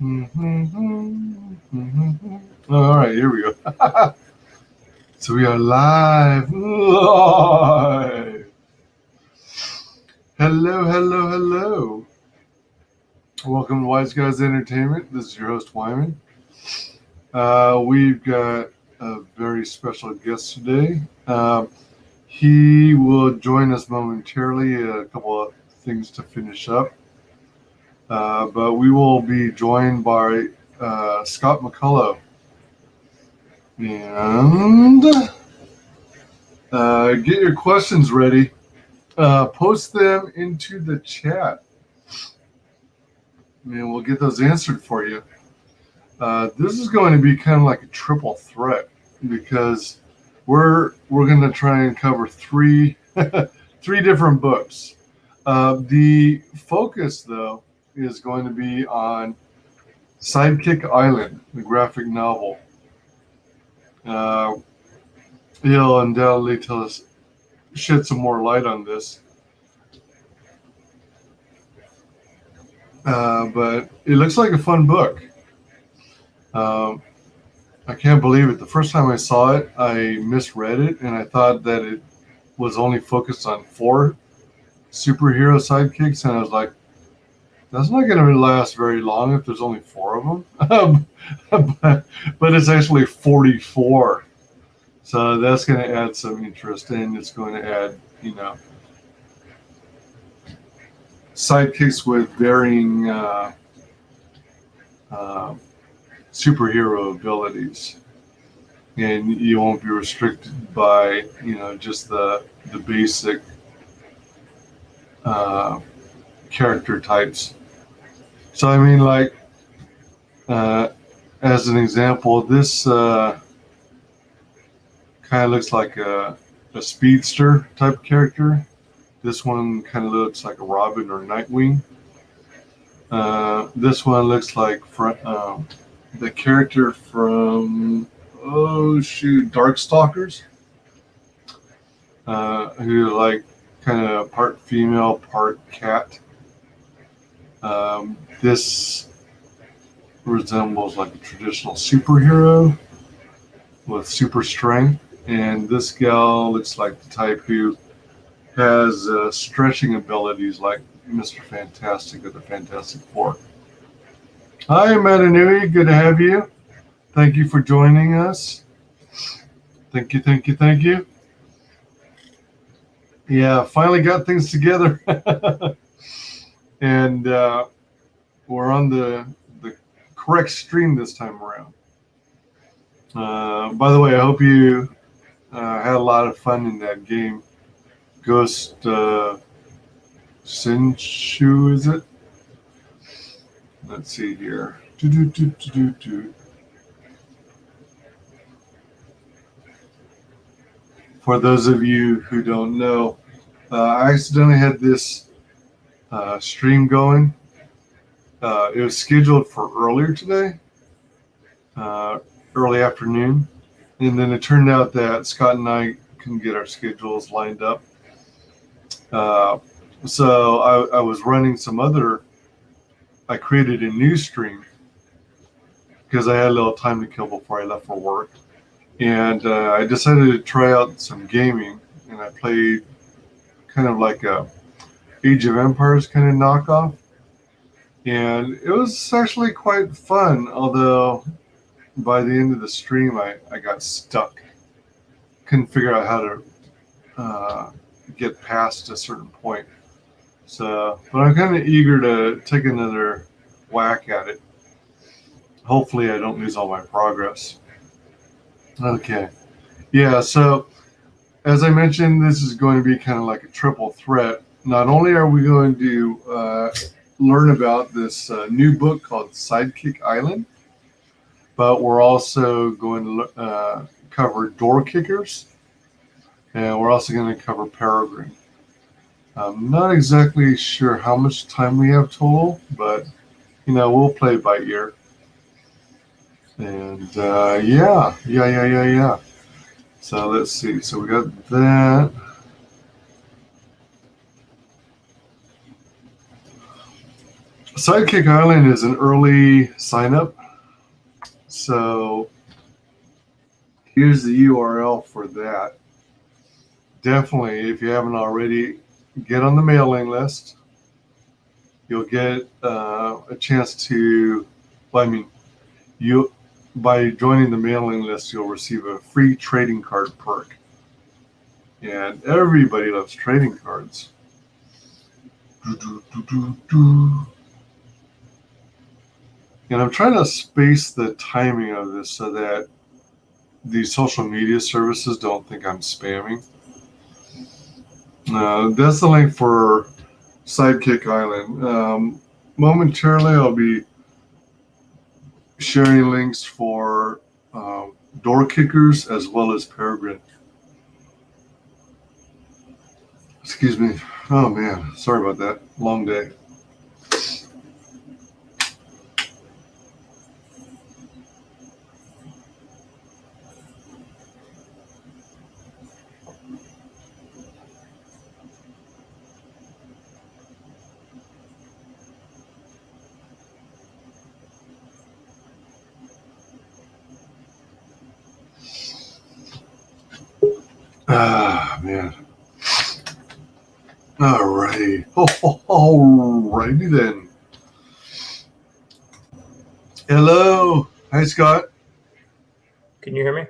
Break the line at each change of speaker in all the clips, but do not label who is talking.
All right, here we go. So we are live. Live. Hello, hello, hello. Welcome to WyzGyz Entertainment. This is your host, Wyman. We've got a very special guest today. He will join us momentarily. A couple of things to finish up. But we will be joined by Scott McCullough. And get your questions ready. Post them into the chat. And we'll get those answered for you. This is going to be kind of like a triple threat because we're going to try and cover three different books. The focus, though, is going to be on Sidekick Island, the graphic novel. He'll undoubtedly tell us, shed some more light on this. But it looks like a fun book. I can't believe it. The first time I saw it, I misread it, and I thought that it was only focused on 4 superhero sidekicks, and I was like, that's not going to last very long if there's only 4 of them. but it's actually 44. So that's going to add some interest, and it's going to add, sidekicks with varying superhero abilities, and you won't be restricted by just the basic character types. So I mean, like as an example, this kind of looks like a speedster type character. This one kind of looks like a Robin or Nightwing. This one looks like the character from Darkstalkers, who like kind of part female, part cat. This resembles like a traditional superhero with super strength, and this gal looks like the type who has stretching abilities like Mr. Fantastic or the Fantastic Four. Hi, Matanui. Good to have you. Thank you for joining us. Thank you, thank you, thank you. Yeah, finally got things together. And we're on the correct stream this time around. By the way, I hope you had a lot of fun in that game. Ghost Sinshu, is it? Let's see here. For those of you who don't know, I accidentally had this stream going. It was scheduled for earlier today, early afternoon, and then it turned out that Scott and I couldn't get our schedules lined up. So I was running some other. I created a new stream because I had a little time to kill before I left for work, and I decided to try out some gaming, and I played kind of like a Age of Empires kind of knockoff, and it was actually quite fun, although by the end of the stream I got stuck. Couldn't figure out how to get past a certain point. So, but I'm kind of eager to take another whack at it. Hopefully I don't lose all my progress. Okay. Yeah, so as I mentioned, this is going to be kind of like a triple threat. Not only are we going to learn about this new book called Sidekick Island, but we're also going to cover Doorkickers, and we're also going to cover Peregrine. I'm not exactly sure how much time we have total, but we'll play by ear. And yeah. So let's see. So we got that. Sidekick Island is an early sign up. So here's the URL for that. Definitely, if you haven't already, get on the mailing list. You'll get a chance to, well, I mean, you by joining the mailing list, you'll receive a free trading card perk. And everybody loves trading cards. And I'm trying to space the timing of this so that these social media services don't think I'm spamming. That's the link for Sidekick Island. Momentarily, I'll be sharing links for Doorkickers as well as Peregrine. Excuse me. Oh man, sorry about that. Long day. Ah, man. Alrighty. Alrighty then. Hello. Hi, Scott.
Can you hear me?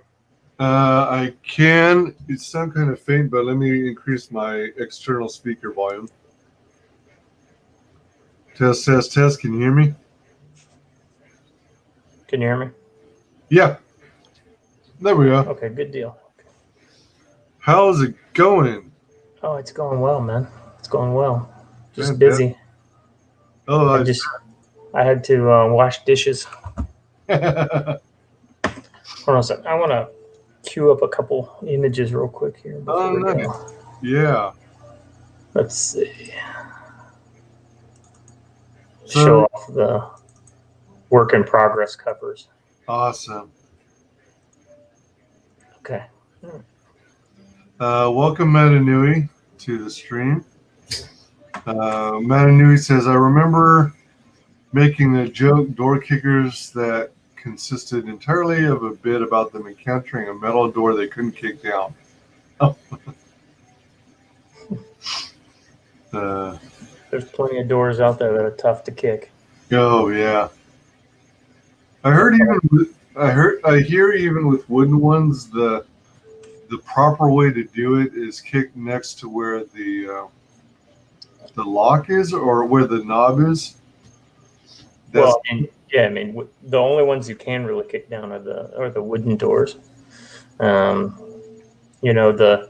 I can. It sounds kind of faint, but let me increase my external speaker volume. Test, test, test. Can you hear me?
Can you hear me?
Yeah. There we go.
Okay, good deal.
How's it going?
Oh, it's going well, man. It's going well. Just
Yeah,
busy.
Oh,
I had to wash dishes. Hold on a second. I want to queue up a couple images real quick here.
Oh, nice. Yeah.
Let's see.
So,
show off the work in progress covers.
Awesome.
Okay.
Welcome, Matanui, to the stream. Matanui says, I remember making the joke Doorkickers that consisted entirely of a bit about them encountering a metal door they couldn't kick down. Oh.
There's plenty of doors out there that are tough to kick.
Oh yeah. I hear even with wooden ones the proper way to do it is kick next to where the lock is or where the knob is.
Well, I mean, the only ones you can really kick down are the wooden doors. You know, the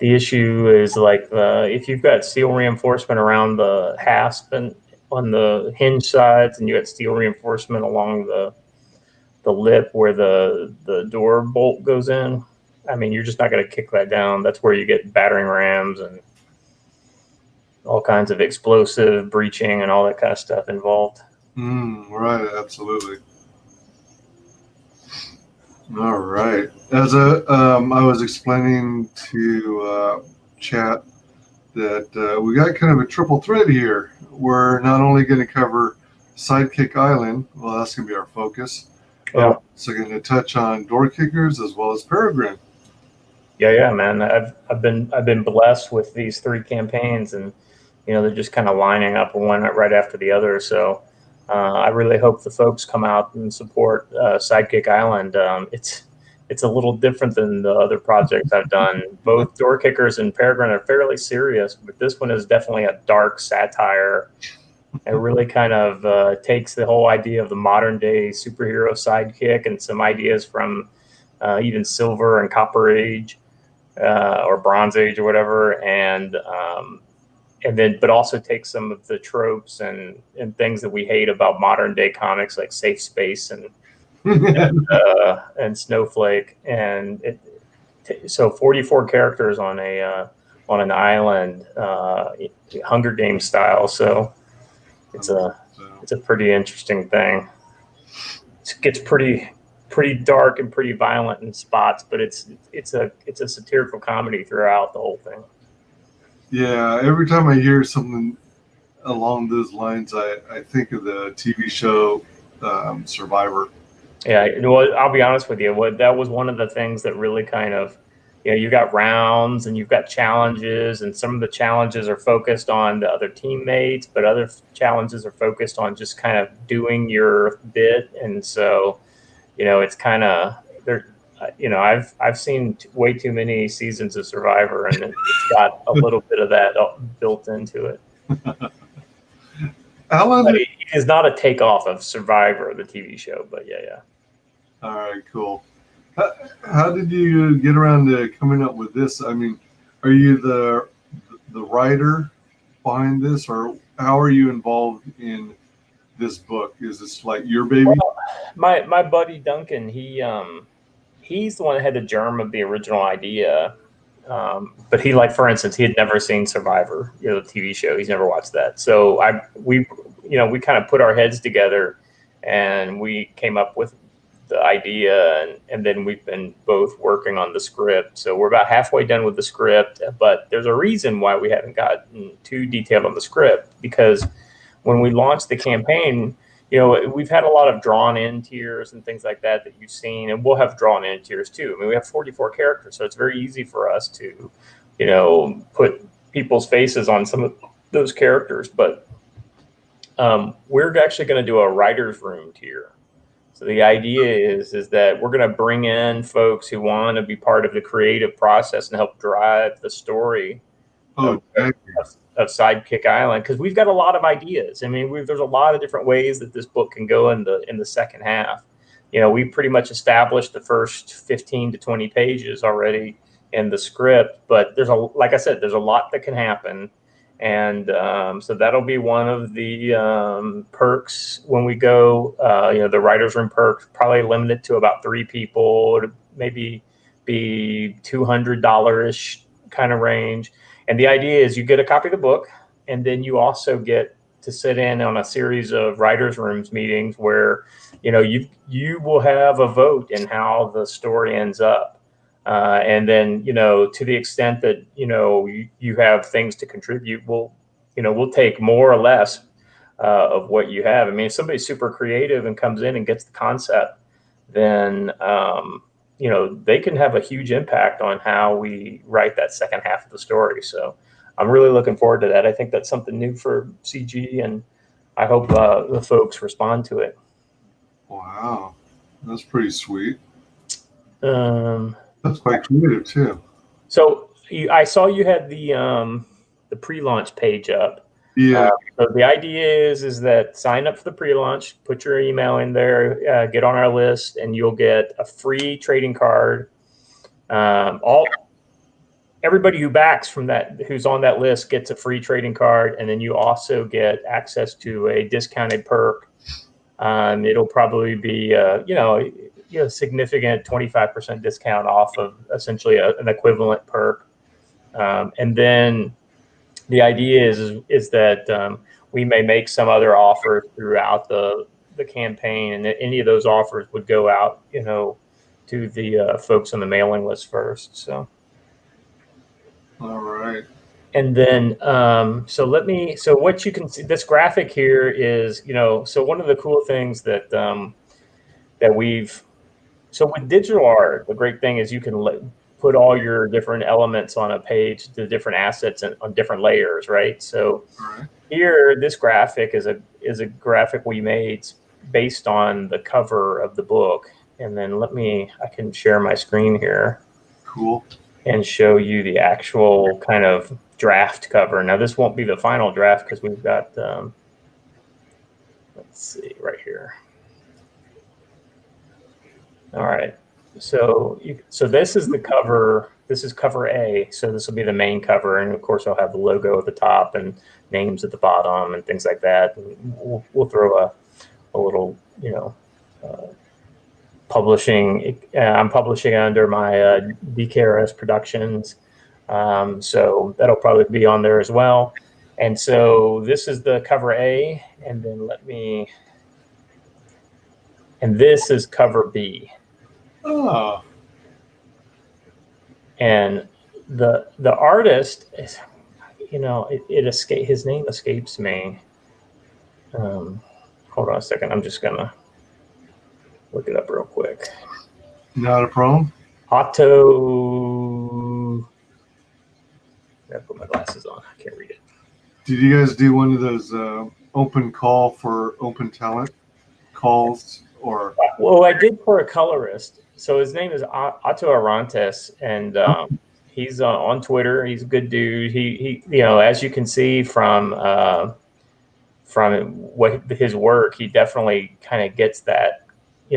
issue is like if you've got steel reinforcement around the hasp and on the hinge sides, and you got steel reinforcement along the lip where the door bolt goes in. I mean, you're just not going to kick that down. That's where you get battering rams and all kinds of explosive breaching and all that kind of stuff involved.
Right, absolutely. All right. As I was explaining to chat that we got kind of a triple threat here. We're not only going to cover Sidekick Island, well, that's going to be our focus.
Yeah.
We're also going to touch on Doorkickers as well as Peregrine.
Yeah, man. I've been blessed with these 3 campaigns, and you know they're just kind of lining up one right after the other. So I really hope the folks come out and support Sidekick Island. It's a little different than the other projects I've done. Both Doorkickers and Peregrine are fairly serious, but this one is definitely a dark satire. It really kind of takes the whole idea of the modern day superhero sidekick and some ideas from even Silver and Copper Age or Bronze Age or whatever, and then but also takes some of the tropes and things that we hate about modern day comics like Safe Space and Snowflake, and so 44 characters on an island, Hunger Games style. So it's a pretty interesting thing. It gets pretty dark and pretty violent in spots, but it's a satirical comedy throughout the whole thing.
Yeah, every time I hear something along those lines, I think of the TV show Survivor.
Yeah, well, I'll be honest with you. That was one of the things that really kind of, you got rounds and you've got challenges, and some of the challenges are focused on the other teammates, but other challenges are focused on just kind of doing your bit. And so, it's kind of there. I've seen way too many seasons of Survivor, and it's got a little bit of that built into it.
How long?
It is not a takeoff of Survivor, the TV show, but yeah.
All right, cool. How did you get around to coming up with this? I mean, are you the writer behind this, or how are you involved in this book? Is this like your baby?
Well, my buddy Duncan, he's the one that had the germ of the original idea. But he, like, for instance, he had never seen Survivor, the TV show. He's never watched that. So we kind of put our heads together and we came up with the idea, and then we've been both working on the script. So we're about halfway done with the script, but there's a reason why we haven't gotten too detailed on the script, because when we launched the campaign, we've had a lot of drawn-in tiers and things like that you've seen, and we'll have drawn-in tiers too. I mean, we have 44 characters, so it's very easy for us to, put people's faces on some of those characters. But we're actually going to do a writer's room tier. So the idea is that we're going to bring in folks who want to be part of the creative process and help drive the story of Sidekick Island, because we've got a lot of ideas. I mean, there's a lot of different ways that this book can go in the second half. We pretty much established the first 15 to 20 pages already in the script, but like I said, there's a lot that can happen. And so that'll be one of the perks when we go. The writer's room perks, probably limited to about 3 people, maybe be $200-ish kind of range. And the idea is you get a copy of the book, and then you also get to sit in on a series of writers' rooms meetings where, you will have a vote in how the story ends up. And then, to the extent that, you have things to contribute, we'll take more or less of what you have. I mean, if somebody's super creative and comes in and gets the concept, then, they can have a huge impact on how we write that second half of the story. So I'm really looking forward to that. I think that's something new for CG, and I hope the folks respond to it.
Wow, that's pretty sweet.
That's
quite creative too.
So I saw you had the pre-launch page up.
Yeah.
So the idea is that sign up for the pre-launch, put your email in there, get on our list, and you'll get a free trading card. Everybody who backs from that, who's on that list, gets a free trading card, and then you also get access to a discounted perk. It'll probably be significant 25% discount off of essentially an equivalent perk. And then the idea is that we may make some other offers throughout the campaign, and any of those offers would go out, to the folks on the mailing list first. So.
All right.
And then, so what you can see, this graphic here is, so one of the cool things that so with digital art, the great thing is you can put all your different elements on a page, the different assets on different layers, right? So here, this graphic is a graphic we made based on the cover of the book. And then I can share my screen here.
Cool.
And show you the actual kind of draft cover. Now, this won't be the final draft because we've got, let's see, right here. All right. So this is the cover. This is cover A. So this will be the main cover. And of course, I'll have the logo at the top and names at the bottom and things like that. And we'll throw a little, publishing. I'm publishing under my DKRS Productions, so that'll probably be on there as well. And so this is the cover A, and then and this is cover B.
Oh.
And the artist his name escapes me. Hold on a second. I'm just gonna look it up real quick.
Not a problem.
Otto. I put my glasses on. I can't read it.
Did you guys do one of those open call for open talent calls or?
Well, I did for a colorist. So his name is Otto Arantes, and he's on Twitter. He's a good dude. He as you can see from what his work, he definitely kind of gets that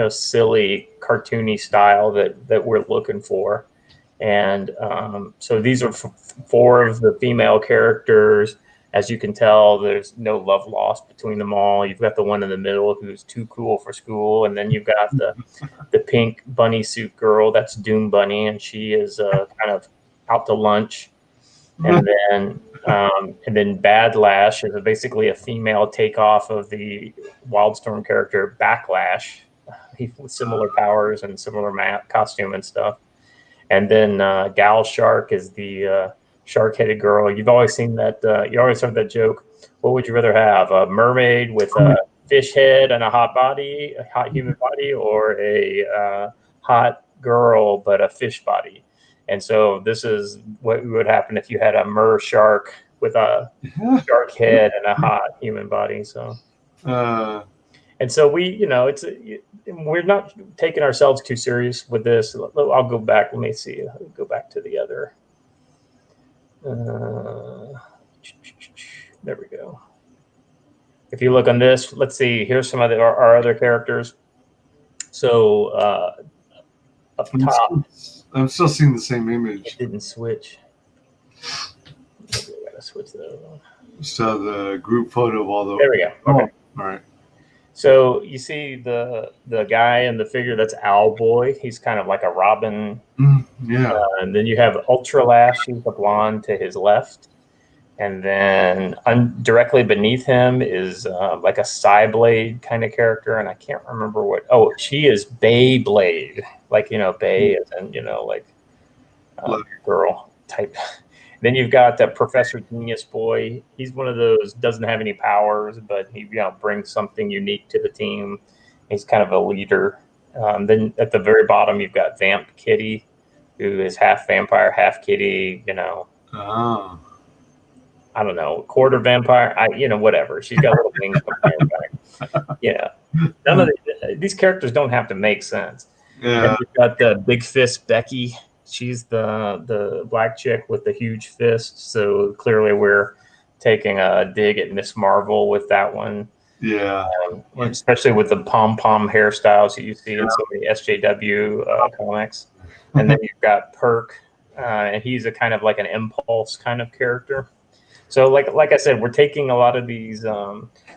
silly cartoony style that we're looking for. And so these are four of the female characters. As you can tell, there's no love lost between them all. You've got the one in the middle who's too cool for school, and then you've got the pink bunny suit girl. That's Doom Bunny, and she is kind of out to lunch. And then Bad Lash is basically a female takeoff of the Wildstorm character Backlash, with similar powers and similar costume and stuff. And then Gal Shark is the shark-headed girl. You've always seen that. You always heard that joke. What would you rather have, a mermaid with a fish head and a hot body, a hot human body, or a hot girl but a fish body? And so this is what would happen if you had a mer shark with a shark head and a hot human body. So, and so we're not taking ourselves too serious with this. I'll go back. Let me see. I'll go back to the other. There we go. If you look on this, let's see. Here's some of our other characters. So up top.
I'm still seeing the same image.
It didn't switch. Maybe I gotta switch that on.
So the group photo of all the.
There we go. Okay.
All right.
So you see the guy in the figure, that's Owlboy. He's kind of like a Robin.
Yeah.
And then you have Ultra Lash. He's the blonde to his left. And then directly beneath him is like a Cyblade kind of character. And I can't remember what. Oh, she is Beyblade. Like, Bay as in, like girl type. Then you've got that Professor Genius Boy. He's one of those, doesn't have any powers, but he brings something unique to the team. He's kind of a leader. Then at the very bottom, you've got Vamp Kitty, who is half vampire, half kitty.
Oh.
I don't know, quarter vampire. Whatever. She's got little wings. None of these characters don't have to make sense.
Yeah.
And you've got the Big Fist Becky. She's the black chick with the huge fist. So clearly we're taking a dig at Miss Marvel with that one.
Yeah.
Especially with the pom-pom hairstyles that you see in some of the SJW comics. And then you've got Perk, and he's a kind of like an Impulse kind of character. So like I said, we're taking a lot of these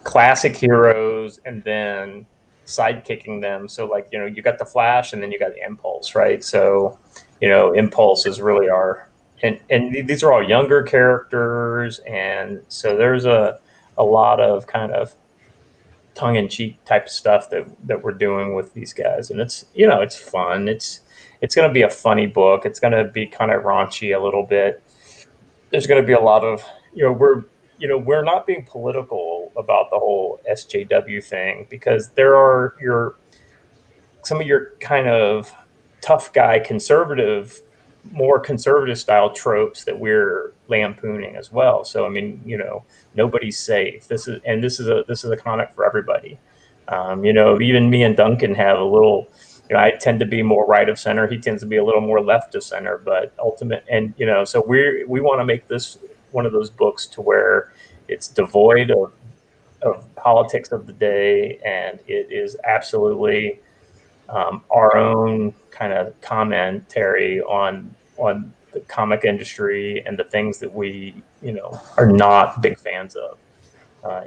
classic heroes and then sidekicking them. So you got the Flash and then you got the Impulse, right? So Impulse is really and these are all younger characters, and so there's a lot of kind of tongue-in-cheek type of stuff that we're doing with these guys, and it's it's fun. It's going to be a funny book. It's going to be kind of raunchy a little bit. There's going to be a lot of we're not being political about the whole SJW thing, because there are some of your kind of tough guy more conservative style tropes that we're lampooning as well. So I mean, nobody's safe. This is a comic for everybody. Even me and Duncan have a little. I tend to be more right of center. He tends to be a little more left of center. But so we want to make this one of those books to where it's devoid of politics of the day, and it is absolutely our own kind of commentary on the comic industry and the things that we are not big fans of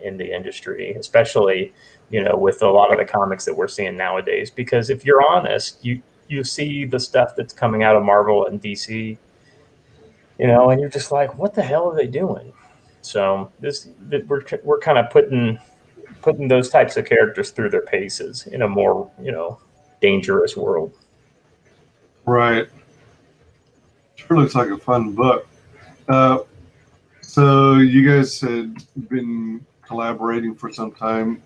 in the industry, especially with a lot of the comics that we're seeing nowadays. Because if you're honest, you see the stuff that's coming out of Marvel and DC, and you're just like, what the hell are they doing? So we're kind of putting those types of characters through their paces in a more dangerous world.
Right. Sure looks like a fun book. So you guys had been collaborating for some time,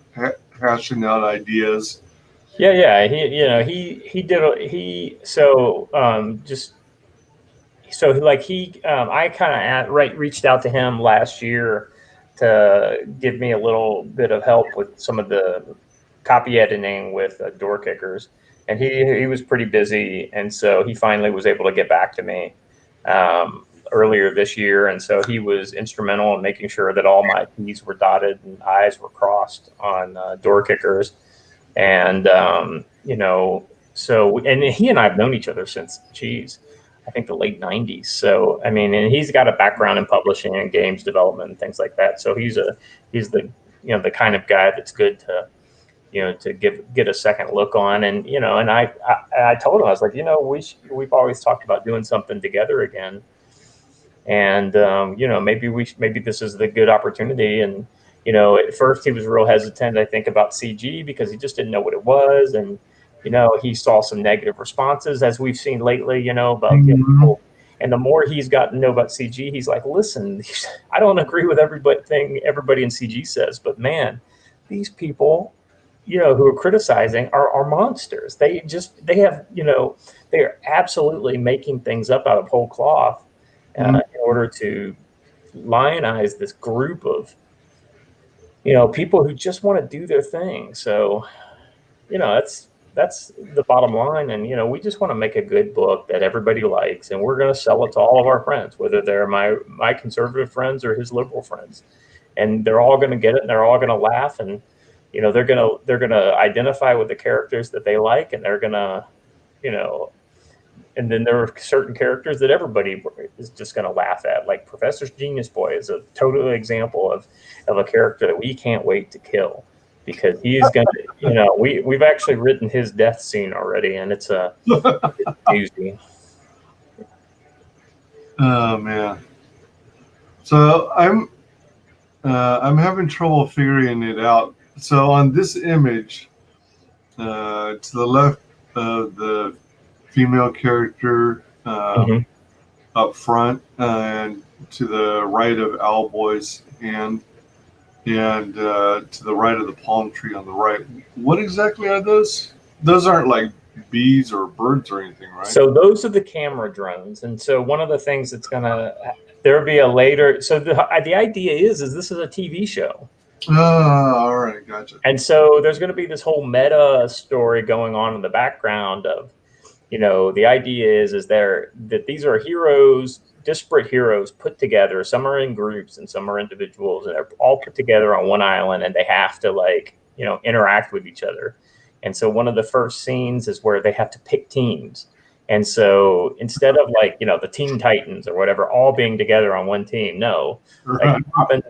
hashing out ideas.
Yeah. He did I kind of reached out to him last year to give me a little bit of help with some of the copy editing with Doorkickers, and he was pretty busy, and so he finally was able to get back to me earlier this year, and so he was instrumental in making sure that all my T's were dotted and I's were crossed on Doorkickers, and and he and I have known each other since, I think the late '90s. So I mean, and he's got a background in publishing and games development and things like that. So he's the the kind of guy that's good to to get a second look on. And and I told him, I was like, we've always talked about doing something together again, and maybe this is the good opportunity. And at first he was real hesitant, I think, about CG because he just didn't know what it was, and he saw some negative responses, as we've seen lately, about people. And the more he's gotten to know about CG, he's like, listen, I don't agree with everybody in CG says, but man, these people, who are criticizing are monsters. They have, they are absolutely making things up out of whole cloth in order to lionize this group of, people who just want to do their thing. So, that's the bottom line. And, we just want to make a good book that everybody likes, and we're going to sell it to all of our friends, whether they're my conservative friends or his liberal friends, and they're all going to get it, and they're all going to laugh, and, they're going to identify with the characters that they like, and they're going to, and then there are certain characters that everybody is just going to laugh at, like Professor's Genius Boy is a total example of a character that we can't wait to kill, because he's going to, we've actually written his death scene already, and it's a doozy.
Oh man. So I'm having trouble figuring it out. So on this image, to the left of the female character up front, and to the right of Owlboy's hand, and to the right of the palm tree on the right. What exactly are those? Those aren't like bees or birds or anything, right?
So those are the camera drones. And so one of the things that's there'll be a later. So the idea is this is a TV show.
All right, gotcha.
And so there's going to be this whole meta story going on in the background of, the idea is that these are heroes, disparate heroes put together. Some are in groups and some are individuals, and they're all put together on one island, and they have to interact with each other. And so one of the first scenes is where they have to pick teams. And so instead of the Teen Titans or whatever, all being together on one team, no, Robin,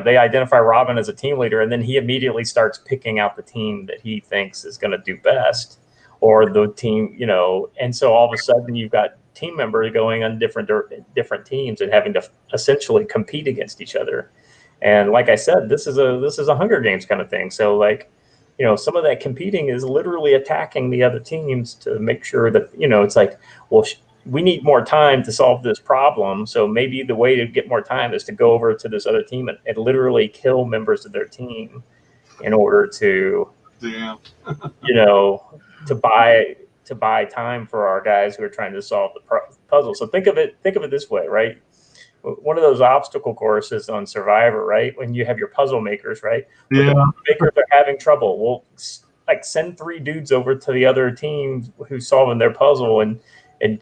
they identify Robin as a team leader, and then he immediately starts picking out the team that he thinks is going to do best, or the team, and so all of a sudden you've got team members going on different teams and having to essentially compete against each other. And like I said, this is a Hunger Games kind of thing. So some of that competing is literally attacking the other teams to make sure that, it's like, well, we need more time to solve this problem. So maybe the way to get more time is to go over to this other team and literally kill members of their team in order to, to buy time for our guys who are trying to solve the puzzle. So think of it this way, right? One of those obstacle courses on Survivor, right? When you have your puzzle makers, right?
Yeah.
The puzzle makers are having trouble. Well, send 3 dudes over to the other team who's solving their puzzle and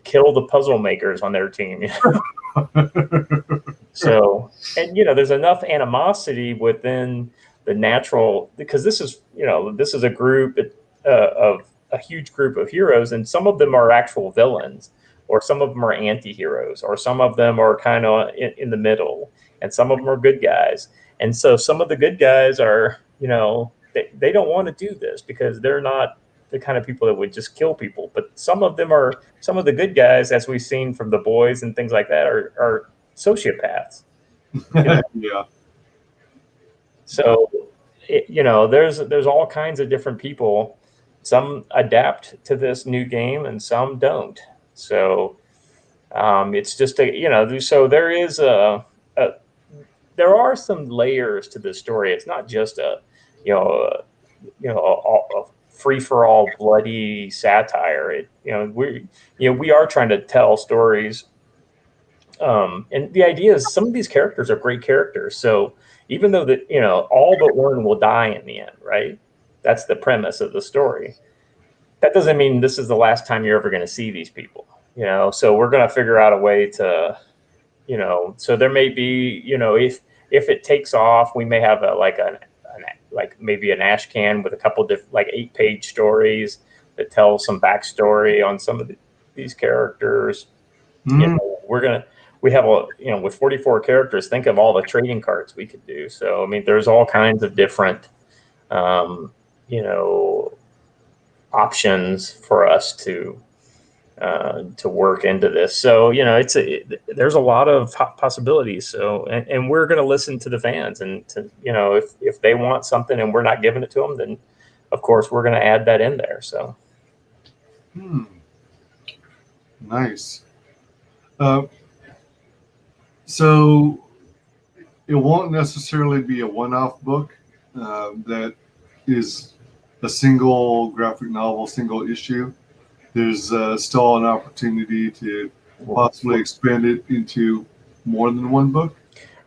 kill the puzzle makers on their team. So, and there's enough animosity within the natural, because this is a group of a huge group of heroes, and some of them are actual villains, or some of them are anti-heroes, or some of them are kind of in the middle, and some of them are good guys. And so some of the good guys are, they don't want to do this because they're not the kind of people that would just kill people. But some of the good guys, as we've seen from The Boys and things like that, are sociopaths.
Yeah.
So, there's all kinds of different people. Some adapt to this new game and some don't. So it's just so there is there are some layers to this story. It's not just a, you know, a free for all bloody satire. We are trying to tell stories. And the idea is some of these characters are great characters. So even though that, all but one will die in the end, right? That's the premise of the story. That doesn't mean this is the last time you're ever going to see these people, so we're going to figure out a way to, so there may be, if it takes off, we may have maybe an ash can with a couple different, like 8-page stories that tell some backstory on some of these characters. We have with 44 characters, think of all the trading cards we could do. So, I mean, there's all kinds of different, options for us to work into this. So, there's a lot of possibilities. So, and we're going to listen to the fans, and if they want something and we're not giving it to them, then of course we're going to add that in there. So,
nice. So it won't necessarily be a one-off book that is a single graphic novel, single issue. There's still an opportunity to possibly expand it into more than one book.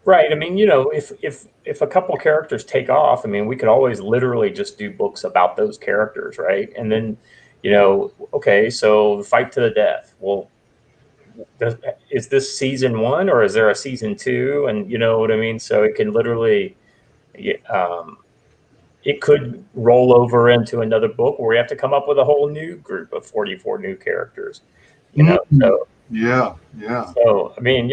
Right. I mean, if a couple characters take off, I mean, we could always literally just do books about those characters, right? And then, okay, so fight to the death. Well, is this season 1 or is there a season 2? And you know what I mean? So it can literally, it could roll over into another book where we have to come up with a whole new group of 44 new characters, so.
Yeah.
So, I mean,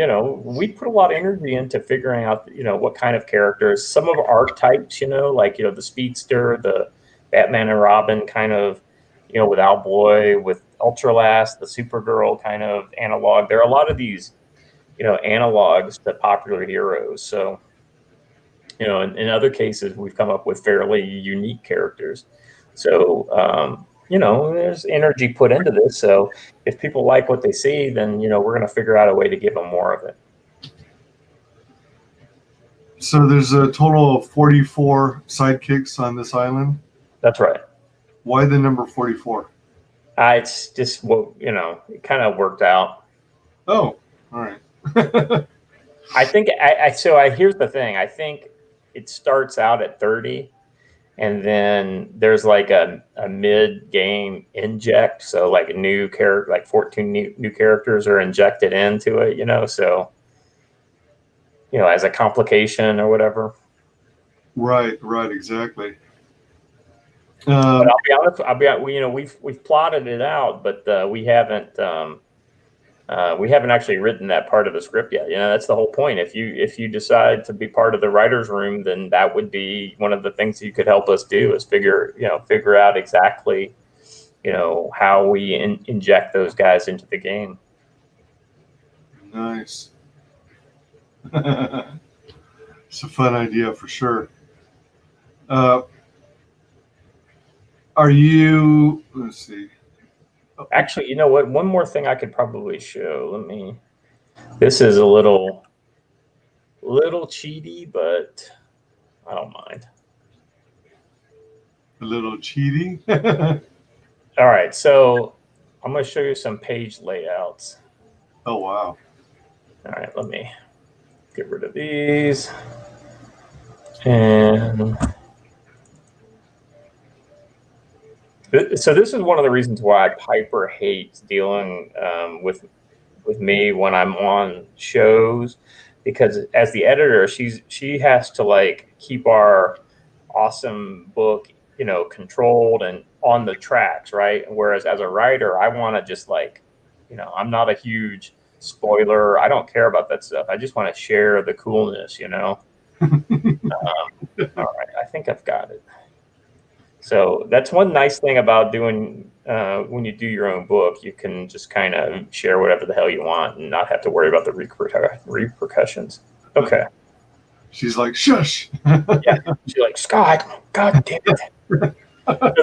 we put a lot of energy into figuring out, what kind of characters, some of our archetypes, like, the speedster, the Batman and Robin kind of, with Owlboy, with Ultralast, the Supergirl kind of analog. There are a lot of these, analogs to popular heroes. So, in other cases, we've come up with fairly unique characters. So, there's energy put into this. So if people like what they see, then, we're going to figure out a way to give them more of it.
So there's a total of 44 sidekicks on this island?
That's right.
Why the number 44?
It's just, it kind of worked out.
Oh, all right.
I think, here's the thing. I think it starts out at 30. And then there's like a mid-game inject, so like a new character, like 14 new characters are injected into it, so as a complication or whatever.
Right, exactly.
But I'll be honest. We've plotted it out, but we haven't actually written that part of the script yet. That's the whole point. If you decide to be part of the writer's room, then that would be one of the things you could help us do is figure out exactly, how we inject those guys into the game.
Nice. It's a fun idea for sure. Let's see.
Actually, you know what? One more thing I could probably show. This is a little cheaty, but I don't mind.
A little cheaty?
All right, so I'm going to show you some page layouts.
Oh, wow.
All right, let me get rid of these. And so this is one of the reasons why Piper hates dealing with me when I'm on shows, because as the editor, she has to like keep our awesome book, controlled and on the tracks, right? Whereas as a writer, I want to just like, I'm not a huge spoiler. I don't care about that stuff. I just want to share the coolness, All right, I think I've got it. So that's one nice thing about doing when you do your own book, you can just kind of share whatever the hell you want and not have to worry about the repercussions. Okay.
She's like, shush.
Yeah. She's like, Scott, God damn it. So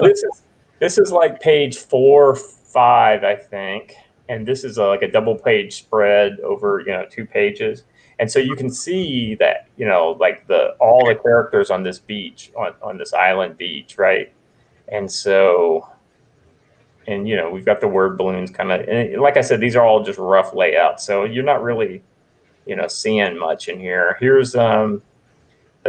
this is like page 4 or 5, I think. And this is like a double page spread over, 2 pages. And so you can see that, you know, like all the characters on this beach, on this island beach, right? And so, and you know, we've got the word balloons kind of, like I said, these are all just rough layouts, so you're not really, you know, seeing much in here. Here's the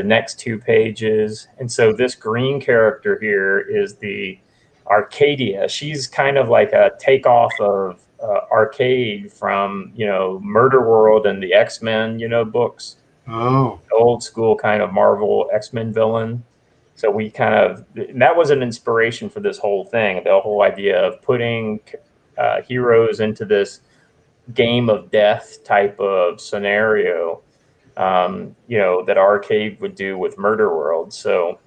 next 2 pages, and so this green character here is the Arcadia. She's kind of like a takeoff of Arcade from, you know, Murder World and the X-Men, you know, books.
Oh,
Old school kind of Marvel X-Men villain. So we kind of, that was an inspiration for this whole thing, the whole idea of putting heroes into this game of death type of scenario, you know, that Arcade would do with Murder World. So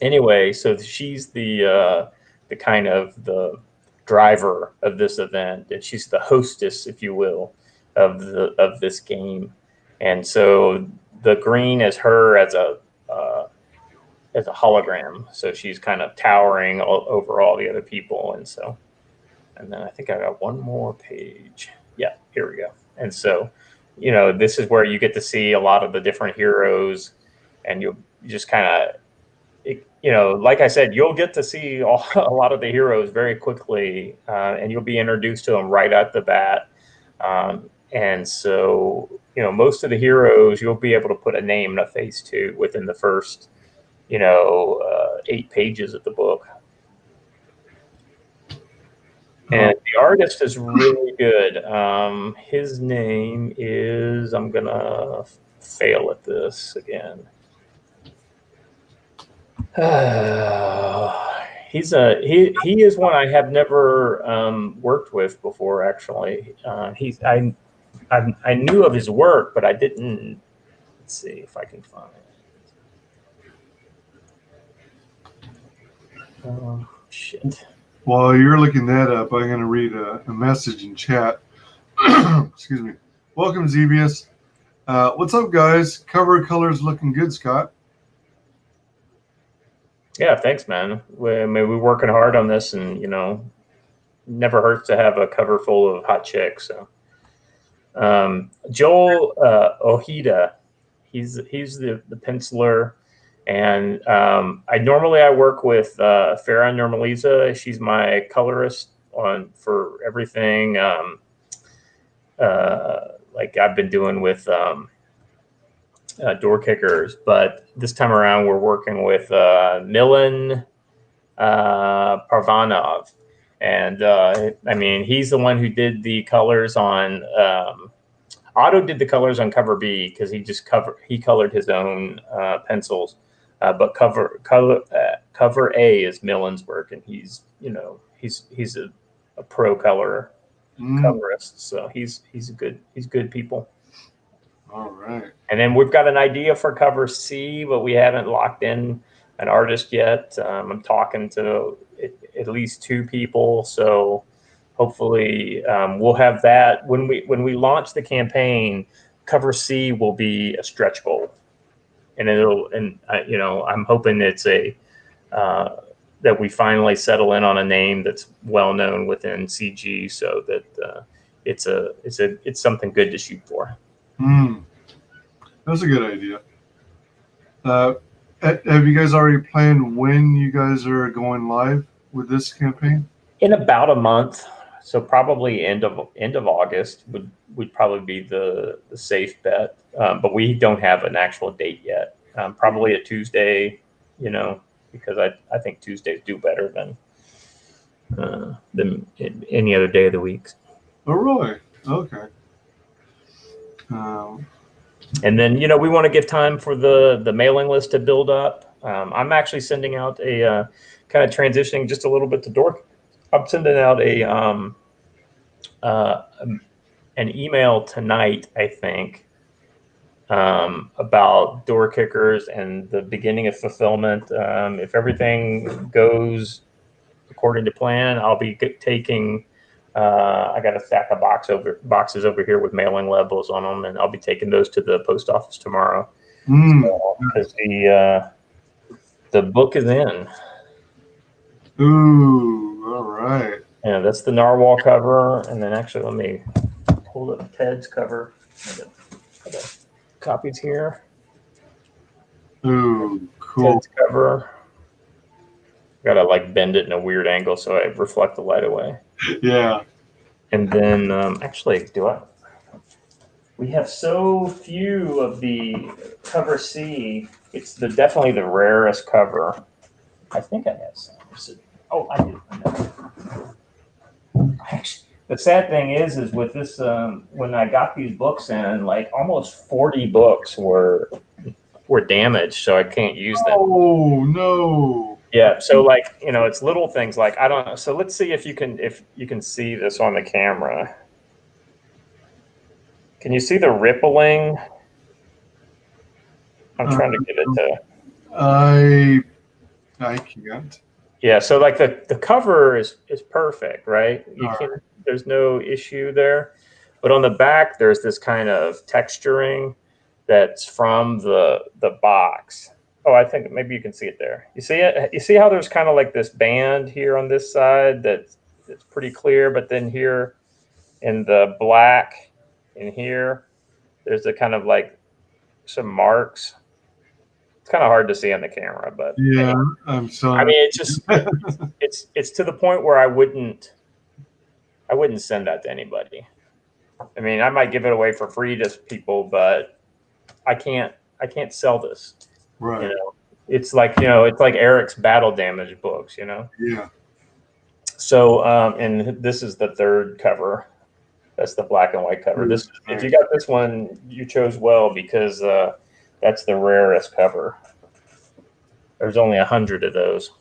anyway, so she's the kind of the driver of this event, and she's the hostess, if you will, of this game. And so the green is her as a hologram, so she's kind of towering over all the other people. And so, and then I think I got one more page. Yeah, here we go. And so, you know, this is where you get to see a lot of the different heroes, and you'll just kind of, you know, like I said, you'll get to see a lot of the heroes very quickly, and you'll be introduced to them right at the bat. And so, you know, most of the heroes you'll be able to put a name and a face to within the first, you know, 8 pages of the book. And the artist is really good. His name is, I'm gonna fail at this again. He is one I have never worked with before. Actually, I knew of his work, but I didn't. Let's see if I can find it. Oh shit.
while you're looking that up, I'm going to read a message in chat. Excuse me. Welcome, Zebius. What's up, guys? Cover colors looking good, Scott.
Yeah, thanks, man. We're working hard on this, and you know, never hurts to have a cover full of hot chicks. So, Joel Ojeda, he's the penciler, and I work with Farah Normaliza. She's my colorist for everything. Like I've been doing with Doorkickers, but this time around we're working with Milan Parvanov, and I mean, he's the one who did the colors on Otto did the colors on cover B because he colored his own pencils, but cover A is Milan's work, and he's, you know, he's a pro colorist, so he's good people.
All right.
And then we've got an idea for cover C, but we haven't locked in an artist yet. I'm talking to at least 2 people, so hopefully we'll have that when we launch the campaign. Cover C will be a stretch goal, and you know, I'm hoping it's that we finally settle in on a name that's well known within CG, so that it's something good to shoot for.
That's a good idea. Have you guys already planned when you guys are going live with this campaign?
In about a month, so probably end of August would probably be the safe bet. But we don't have an actual date yet. Probably a Tuesday, you know, because I think Tuesdays do better than any other day of the week.
Oh, really? Okay.
And then, you know, we want to give time for the mailing list to build up. I'm actually sending out a kind of transitioning just a little bit to Dork. I'm sending out an email tonight, I think, about Doorkickers and the beginning of fulfillment. If everything goes according to plan, I'll be taking. I got a stack of boxes over here with mailing labels on them, and I'll be taking those to the post office tomorrow. Because the book is in.
Ooh, all right.
Yeah, that's the narwhal cover, and then actually let me pull up Ted's cover. copies here.
Ooh, cool.
Ted's cover. Gotta like bend it in a weird angle so I reflect the light away.
Yeah.
And then actually, we have so few of the cover C. It's definitely the rarest cover. I think I have some. Oh, I do. Actually, the sad thing is with this, when I got these books in, like almost 40 books were damaged, so I can't use them.
Oh no.
Yeah, so like, it's little things like, I don't know. So let's see if you can see this on the camera. Can you see the rippling? I'm trying to get it to.
I can't.
Yeah, so like the cover is perfect, right? There's no issue there. But on the back there's this kind of texturing that's from the box. Oh, I think maybe you can see it there. You see it? You see how there's kind of like this band here on this side that's pretty clear, but then here in the black in here, there's a kind of like some marks. It's kind of hard to see on the camera, but
yeah,
anyway.
I'm sorry.
I mean, it's just it's to the point where I wouldn't send that to anybody. I mean, I might give it away for free to people, but I can't sell this.
Right.
It's like Eric's battle damage books.
Yeah.
So and this is the third cover. That's the black and white cover. This, if you got this one, you chose well because that's the rarest cover. There's only 100 of those.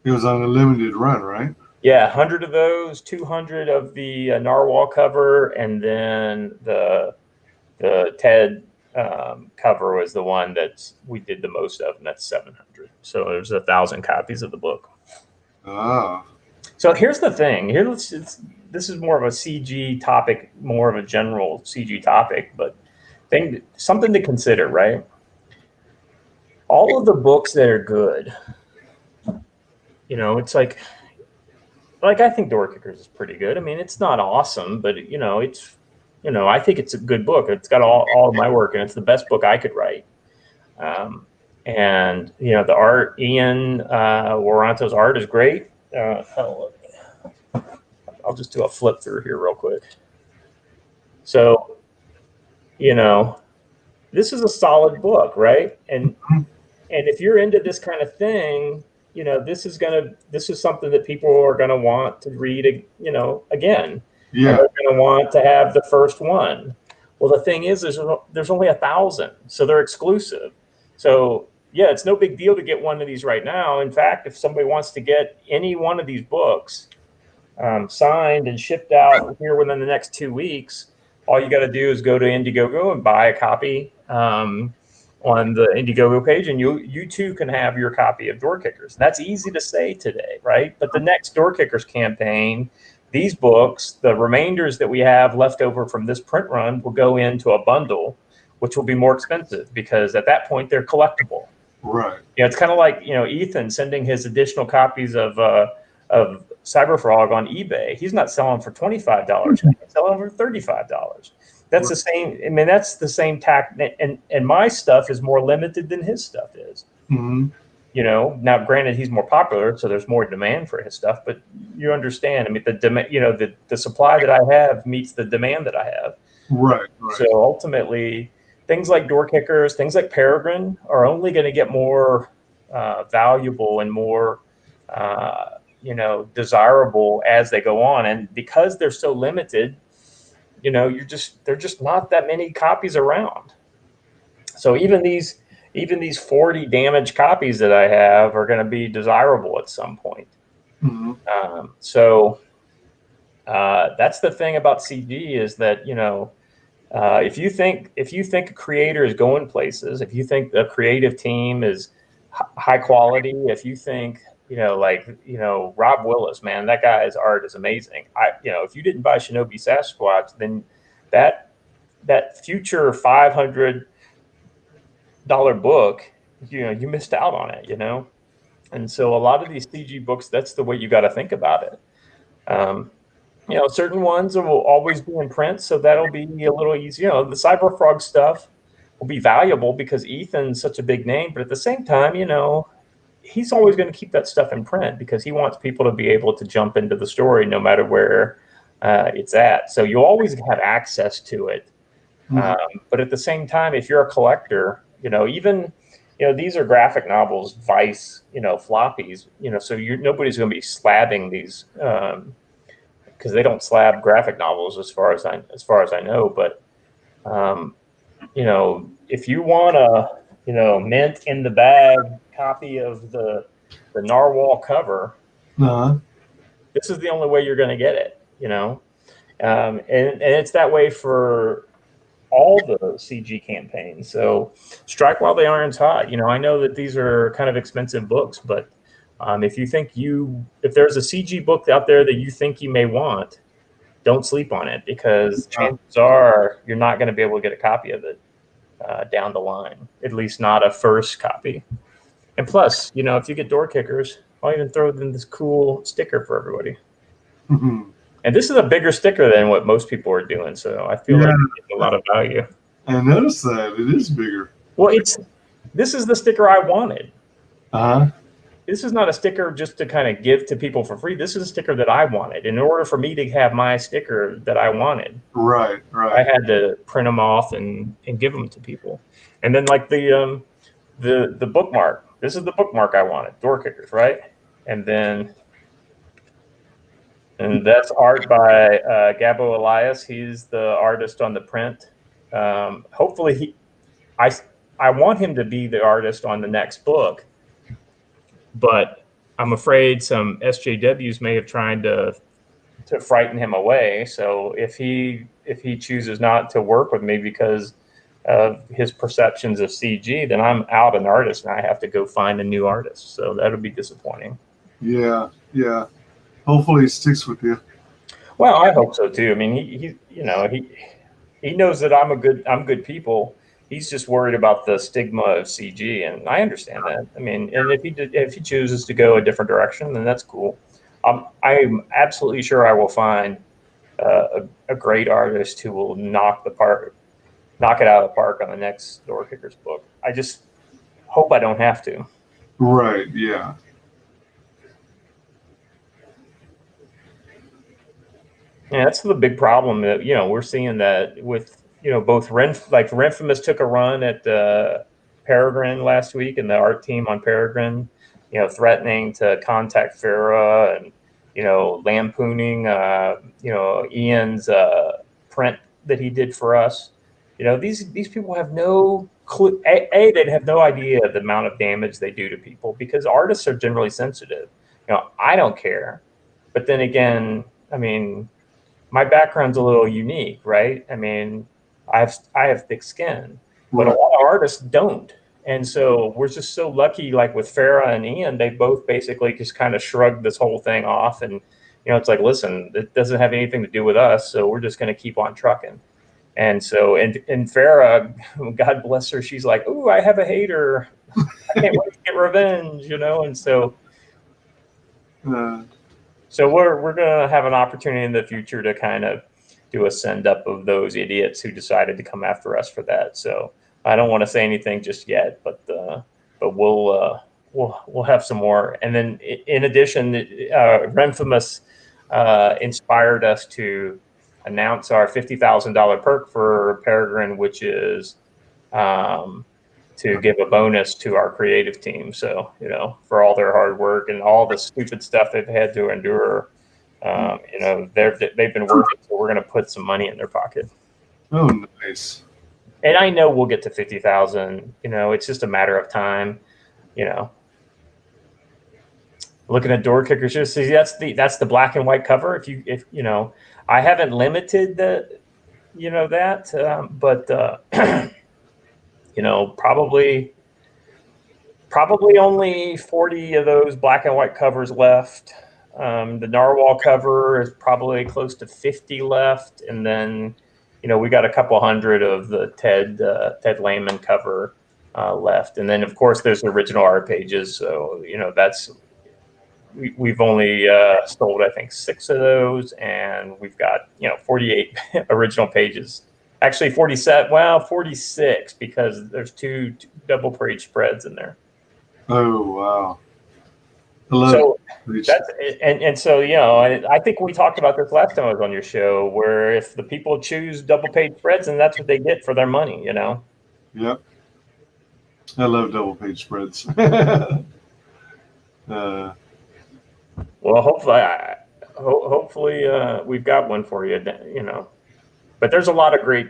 It was on a limited run, right?
Yeah, 100 of those, 200 of the narwhal cover, and then the Ted cover was the one that we did the most of, and that's 700. So there's 1,000 copies of the book.
Ah.
So here's the thing. This is more of a CG topic, more of a general CG topic, but something to consider, right? All of the books that are good, it's like I think Doorkickers is pretty good. I mean, it's not awesome, but it's I think it's a good book. It's got all of my work, and it's the best book I could write. And the art, Ian Waranto's art is great. I'll just do a flip through here real quick. So, this is a solid book, right? And if you're into this kind of thing, this is something that people are gonna want to read, again.
Yeah.
And they're gonna want to have the first one. Well, the thing is, there's only 1,000, so they're exclusive. So yeah, it's no big deal to get one of these right now. In fact, if somebody wants to get any one of these books signed and shipped out here within the next 2 weeks, all you got to do is go to Indiegogo and buy a copy on the Indiegogo page, and you too can have your copy of Doorkickers. That's easy to say today, right? But the next Doorkickers campaign, these books, the remainders that we have left over from this print run, will go into a bundle, which will be more expensive because at that point they're collectible.
Right.
Yeah, it's kind of like Ethan sending his additional copies of Cyberfrog on eBay. He's not selling for $25. He's selling for $35. That's the same. I mean, that's the same tack. And my stuff is more limited than his stuff is.
Mm-hmm.
Now granted, he's more popular, so there's more demand for his stuff. But you understand. I mean, the demand. The supply that I have meets the demand that I have.
Right.
So ultimately, things like Doorkickers, things like Peregrine are only going to get more valuable and more desirable as they go on. And because they're so limited, they're just not that many copies around. So even these 40 damaged copies that I have are going to be desirable at some point.
Mm-hmm.
So that's the thing about CG is that, if you think a creator is going places, if you think the creative team is high quality, if you think, Rob Willis, man, that guy's art is amazing. If you didn't buy Shinobi Sasquatch, then that future $500 book, you missed out on it, And so a lot of these CG books, that's the way you got to think about it. certain ones will always be in print, so that'll be a little easy. The Cyberfrog stuff will be valuable because Ethan's such a big name, but at the same time, he's always going to keep that stuff in print because he wants people to be able to jump into the story no matter where it's at. So you'll always have access to it. But at the same time, if you're a collector, even these are graphic novels, Vice, floppies, so nobody's going to be slabbing these because they don't slab graphic novels as far as I know. But if you want a mint in the bag copy of the narwhal cover, this is the only way you're going to get it. And it's that way for all the CG campaigns. So strike while the iron's hot. I know that these are kind of expensive books, but if you think if there's a CG book out there that you think you may want, don't sleep on it because chances are you're not going to be able to get a copy of it down the line, at least not a first copy. And plus, if you get Doorkickers, I'll even throw them this cool sticker for everybody. And this is a bigger sticker than what most people are doing, so I feel like it's a lot of value.
I noticed that it is bigger.
Well, this is the sticker I wanted.
This
is not a sticker just to kind of give to people for free. This is a sticker that I wanted. In order for me to have my sticker that I wanted,
right,
I had to print them off and give them to people. And then like the bookmark. This is the bookmark I wanted, Doorkickers, right? And that's art by Gabo Elias. He's the artist on the print. Hopefully, I want him to be the artist on the next book, but I'm afraid some SJWs may have tried to frighten him away. So if he chooses not to work with me because of his perceptions of CG, then I'm out an artist and I have to go find a new artist. So that'll be disappointing.
Yeah. Hopefully he sticks with you.
Well, I hope so too. I mean, he knows that I'm good people. He's just worried about the stigma of CG, and I understand that. I mean, and if he chooses to go a different direction, then that's cool. I'm absolutely sure I will find a great artist who will knock it out of the park on the next Doorkickers book. I just hope I don't have to.
Right. Yeah.
Yeah, that's the big problem that we're seeing that with both Renfamous took a run at Peregrine last week, and the art team on Peregrine, threatening to contact Farah and lampooning Ian's print that he did for us. These people have no clue. They'd have no idea the amount of damage they do to people because artists are generally sensitive. I don't care, but then again, I mean, my background's a little unique, right? I mean, I have thick skin, but a lot of artists don't. And so we're just so lucky, like with Farah and Ian, they both basically just kind of shrugged this whole thing off. And, it's like, listen, it doesn't have anything to do with us. So we're just going to keep on trucking. And so, and Farah, God bless her, she's like, ooh, I have a hater. I can't wait to get revenge, And so... So we're going to have an opportunity in the future to kind of do a send up of those idiots who decided to come after us for that. So I don't want to say anything just yet, but we'll have some more. And then in addition, Renfamous inspired us to announce our $50,000 perk for Peregrine, which is to give a bonus to our creative team. So, for all their hard work and all the stupid stuff they've had to endure, they've been working. So we're going to put some money in their pocket.
Oh, nice.
And I know we'll get to 50,000. It's just a matter of time. Looking at Doorkickers, just see that's the black and white cover. If I haven't limited the, but. Probably only 40 of those black and white covers left. The Narwhal cover is probably close to 50 left. And then, we got a couple hundred of the Ted Lehman cover left. And then, of course, there's the original art pages. So, we've only sold, I think, 6 of those, and we've got 48 original pages. Actually, 47. Well, 46 because there's two double page spreads in there.
Oh wow! I love
So that's and so I think we talked about this last time I was on your show, where if the people choose double page spreads, and that's what they get for their money.
Yep. I love double page spreads.
Well, hopefully we've got one for you. But there's a lot of great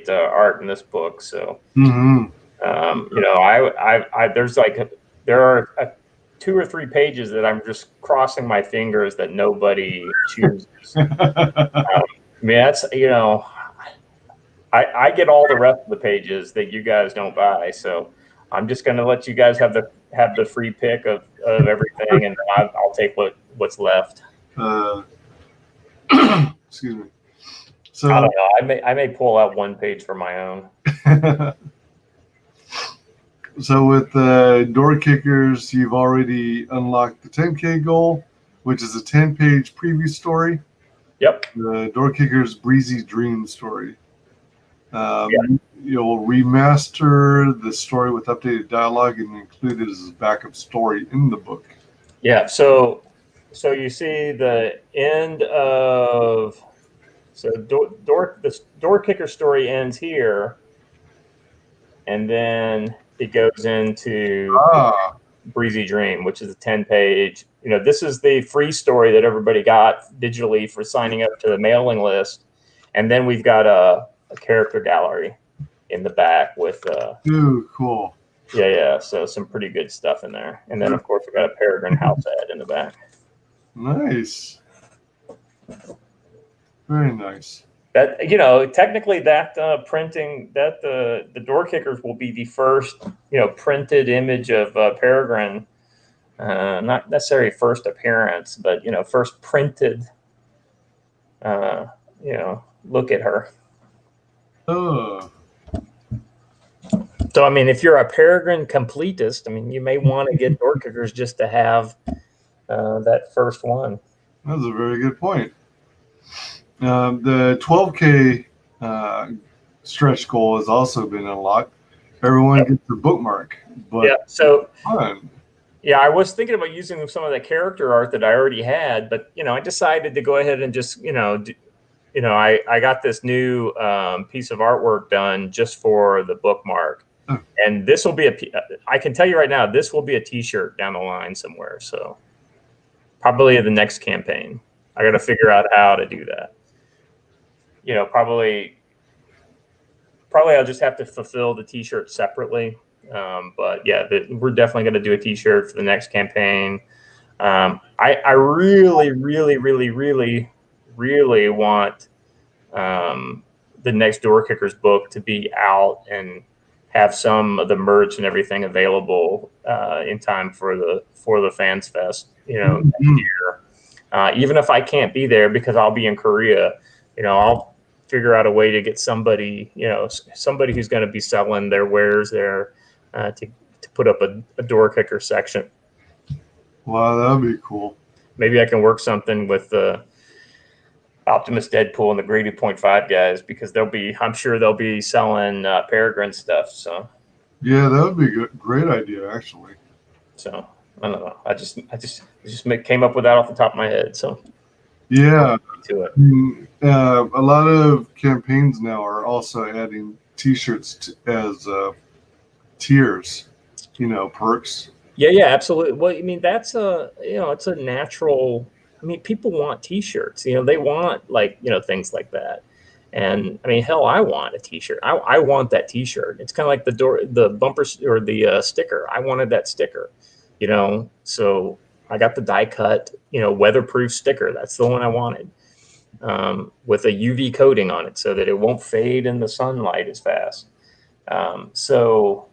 art in this book. So there are 2 or 3 pages that I'm just crossing my fingers that nobody chooses. I mean, that's I get all the rest of the pages that you guys don't buy. So I'm just going to let you guys have the free pick of everything, and I'll take what's left.
Excuse me. So
I don't know. I may pull out one page for my own.
So with Doorkickers, you've already unlocked the 10K goal, which is a 10-page preview story.
Yep.
The Doorkickers Breezy Dream story. You'll remaster the story with updated dialogue and include it as a backup story in the book.
Yeah. So you see the end of the Doorkicker story ends here, and then it goes into Breezy Dream, which is a 10-page. This is the free story that everybody got digitally for signing up to the mailing list, and then we've got a character gallery in the back with
ooh, cool.
Yeah. So some pretty good stuff in there, and then of course we got a Peregrine house ad in the back.
Nice. Very nice.
That technically that printing that the Doorkickers will be the first printed image of Peregrine, not necessarily first appearance, but first printed look at her. So I mean, if you're a Peregrine completist, I mean, you may want to get Doorkickers just to have that first one.
That's a very good point. The 12K stretch goal has also been unlocked. Everyone gets a bookmark. But
yeah, so
fun.
Yeah, I was thinking about using some of the character art that I already had, but I decided to go ahead and just I got this new piece of artwork done just for the bookmark, and this will be I can tell you right now, this will be a T-shirt down the line somewhere. So probably the next campaign, I got to figure out how to do that. Probably I'll just have to fulfill the T-shirt separately. But yeah, we're definitely going to do a T-shirt for the next campaign. I really, really, really, really, really want the next Doorkickers book to be out and have some of the merch and everything available in time for the Fans Fest, next year. Even if I can't be there because I'll be in Korea, I'll figure out a way to get somebody who's going to be selling their wares there to put up a Doorkicker section.
Wow, that would be cool.
Maybe I can work something with the Optimus Deadpool and the Grady 0.5 guys, because I'm sure they'll be selling Peregrine stuff. So
yeah, that would be a great idea, actually.
So I don't know. I just came up with that off the top of my head. So
yeah,
to it.
A lot of campaigns now are also adding T-shirts as tiers, perks.
Yeah, absolutely. Well, I mean, that's it's a natural. I mean, people want T-shirts. They want things like that. And I mean, hell, I want a T-shirt. I want that T-shirt. It's kind of like the bumper or the sticker. I wanted that sticker. So I got the die cut, weatherproof sticker. That's the one I wanted, with a UV coating on it so that it won't fade in the sunlight as fast. So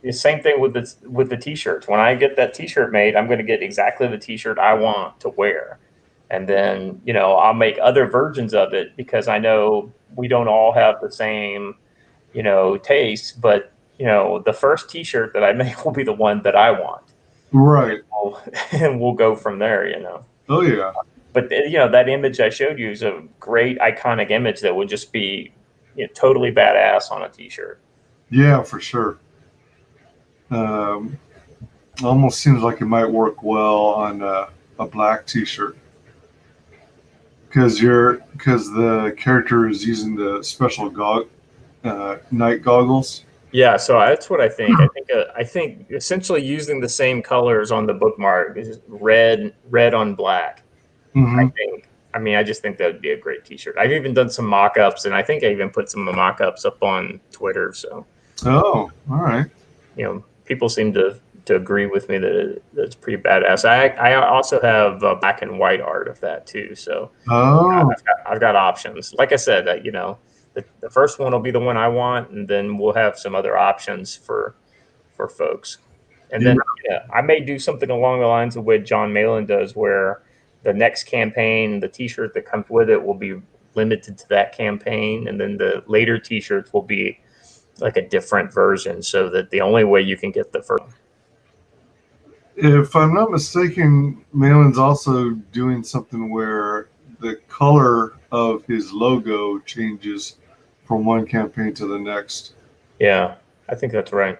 the same thing with the T-shirts. When I get that T-shirt made, I'm going to get exactly the T-shirt I want to wear. And then, I'll make other versions of it, because I know we don't all have the same, taste. But, the first T-shirt that I make will be the one that I want.
Right.
And we'll go from there,
Oh yeah.
But that image I showed you is a great iconic image that would just be totally badass on a t-shirt.
Yeah, for sure. Almost seems like it might work well on a black t-shirt because the character is using the special night goggles.
Yeah, so that's what I think. I think essentially using the same colors on the bookmark is red on black.
Mm-hmm.
I just think that would be a great t-shirt. I've even done some mock-ups, and I think I even put some of the mock-ups up on Twitter. So,
Oh, all right.
People seem to agree with me that it's pretty badass. I also have black and white art of that too. So,
Oh,
I've got options. Like I said, the first one will be the one I want, and then we'll have some other options for folks. And
yeah.
then I may do something along the lines of what John Malin does, where the next campaign, the T-shirt that comes with it will be limited to that campaign, and then the later T-shirts will be like a different version, so that the only way you can get the first.
If I'm not mistaken, Malin's also doing something where the color of his logo changes from one campaign to the next.
Yeah, I think that's right.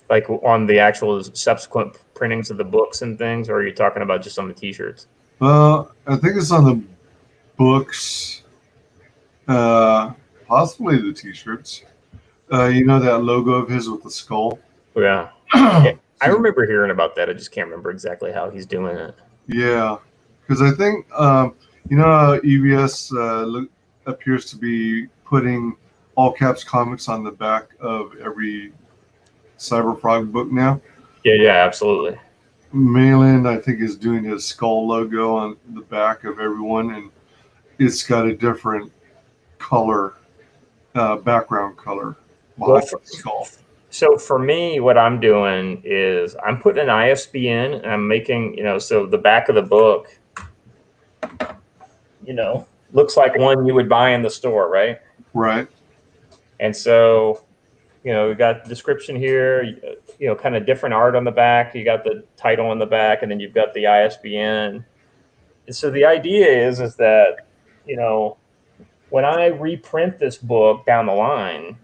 Like on the actual subsequent printings of the books and things, or are you talking about just on the T-shirts?
Well, I think it's on the books, possibly the T-shirts. That logo of his with the skull.
Yeah. Yeah, I remember hearing about that. I just can't remember exactly how he's doing it.
Yeah, because I think EBS appears to be putting all caps comics on the back of every Cyberfrog book now.
Yeah, absolutely.
Malin, I think, is doing his skull logo on the back of everyone, and it's got a different color, background color behind the skull.
So for me, what I'm doing is I'm putting an ISBN, and I'm making, so the back of the book, looks like one you would buy in the store, right?
Right.
And so, we got the description here, kind of different art on the back. You got the title on the back, and then you've got the ISBN. And so the idea is that, when I reprint this book down the line,